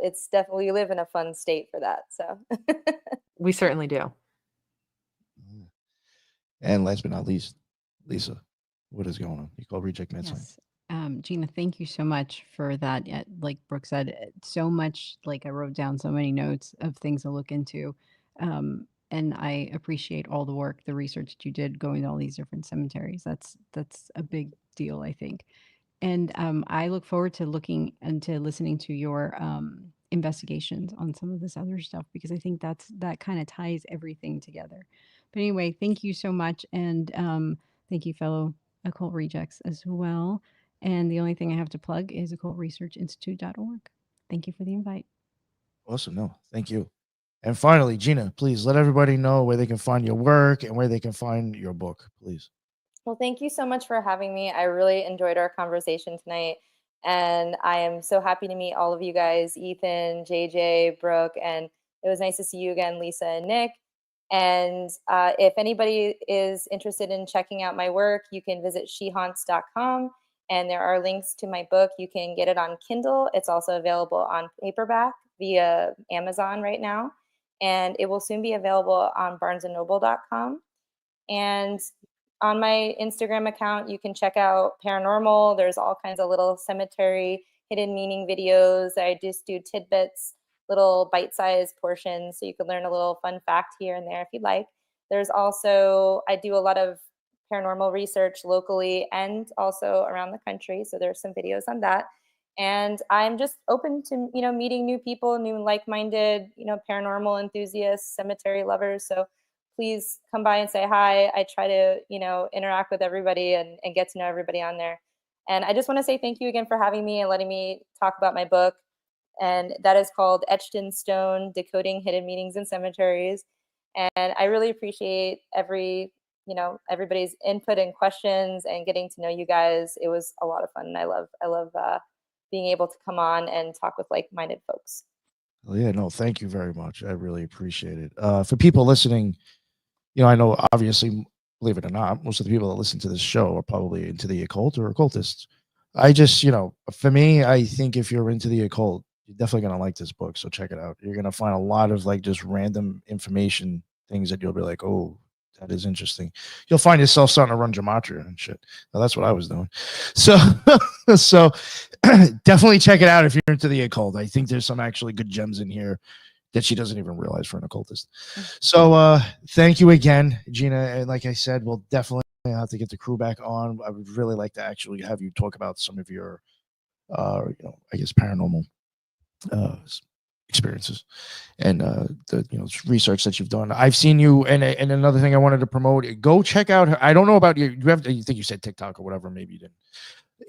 it's definitely, you live in a fun state for that. So we certainly do. And last but not least, Lisa, what is going on? You call Reject Midside. Yes. Gina, thank you so much for that. Like Brooke said, so much, like I wrote down so many notes of things to look into. And I appreciate all the work, the research that you did going to all these different cemeteries. That's a big deal, I think. And I look forward to looking into listening to your investigations on some of this other stuff, because I think that kind of ties everything together. But anyway, thank you so much. And thank you, fellow Occult Rejects, as well. And the only thing I have to plug is occultresearchinstitute.org. Thank you for the invite. Awesome. No, thank you. And finally, Gina, please let everybody know where they can find your work and where they can find your book, please. Well, thank you so much for having me. I really enjoyed our conversation tonight. And I am so happy to meet all of you guys, Ethan, JJ, Brooke, and it was nice to see you again, Lisa and Nick. And if anybody is interested in checking out my work, you can visit shehaunts.com. And there are links to my book. You can get it on Kindle. It's also available on paperback via Amazon right now. And it will soon be available on barnesandnoble.com. And on my Instagram account, you can check out paranormal. There's all kinds of little cemetery hidden meaning videos. I just do tidbits, little bite-sized portions, so you can learn a little fun fact here and there if you'd like. There's also, I do a lot of paranormal research locally and also around the country, so there's some videos on that. And I'm just open to, meeting new people, new like-minded, paranormal enthusiasts, cemetery lovers. So please come by and say hi. I try to, interact with everybody and get to know everybody on there. And I just want to say thank you again for having me and letting me talk about my book. And that is called Etched in Stone, Decoding Hidden Meanings in Cemeteries. And I really appreciate everybody's input and questions and getting to know you guys. It was a lot of fun. And I love being able to come on and talk with like-minded folks. Well, yeah, no, thank you very much. I really appreciate it. For people listening, I know obviously, believe it or not, most of the people that listen to this show are probably into the occult or occultists. I just, for me, I think if you're into the occult, you're definitely going to like this book. So check it out. You're going to find a lot of like just random information, things that you'll be like, oh, that is interesting. You'll find yourself starting to run gematria and shit. Well, that's what I was doing. So, so definitely check it out if you're into the occult. I think there's some actually good gems in here that she doesn't even realize for an occultist. So thank you again, Gina. And like I said, we'll definitely have to get the crew back on. I would really like to actually have you talk about some of your, I guess, paranormal experiences and the research that you've done. I've seen you, and another thing I wanted to promote, go check out her. I don't know about you think you said TikTok or whatever, maybe you didn't.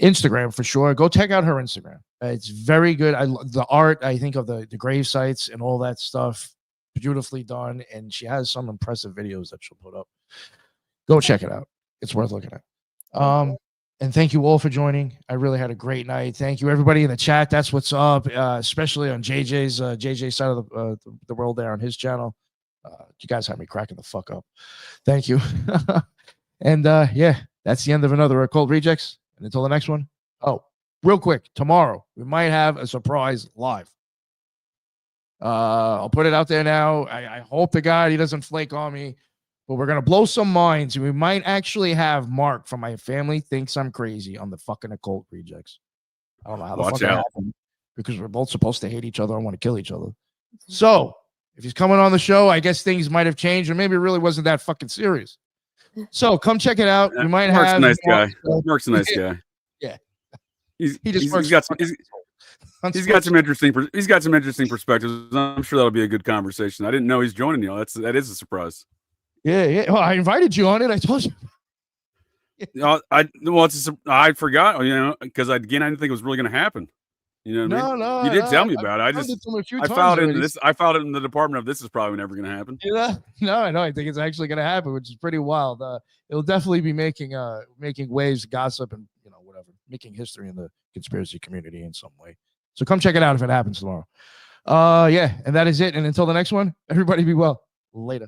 Instagram for sure. Go check out her Instagram. It's very good. The art, I think, of the grave sites and all that stuff, beautifully done, and she has some impressive videos that she'll put up. Go check it out. It's worth looking at. And thank you all for joining. I really had a great night. Thank you, everybody in the chat. That's what's up, especially on JJ's side of the world there on his channel. You guys have me cracking the fuck up. Thank you. And yeah, that's the end of another Occult Rejects. And until the next one. Oh, real quick, tomorrow we might have a surprise live. I'll put it out there now. I hope to God he doesn't flake on me. But we're going to blow some minds, and we might actually have Mark from my family thinks I'm crazy on the fucking Occult Rejects. I don't know how the fuck that happened, because we're both supposed to hate each other and want to kill each other. So if he's coming on the show, I guess things might have changed, or maybe it really wasn't that fucking serious. So come check it out. We might Mark's have a nice guy. Mark's a nice guy. Yeah. He's got some interesting perspectives. I'm sure that'll be a good conversation. I didn't know he's joining you. That is a surprise. Yeah. Well, I invited you on it. I told you. I forgot, because I didn't think it was really going to happen. You know what I mean? No. You did tell me about it. I filed it in the department of this is probably never going to happen. Yeah. No, I think it's actually going to happen, which is pretty wild. It'll definitely be making waves, gossip, and whatever, making history in the conspiracy community in some way. So come check it out if it happens tomorrow. Yeah, and that is it. And until the next one, everybody be well. Later.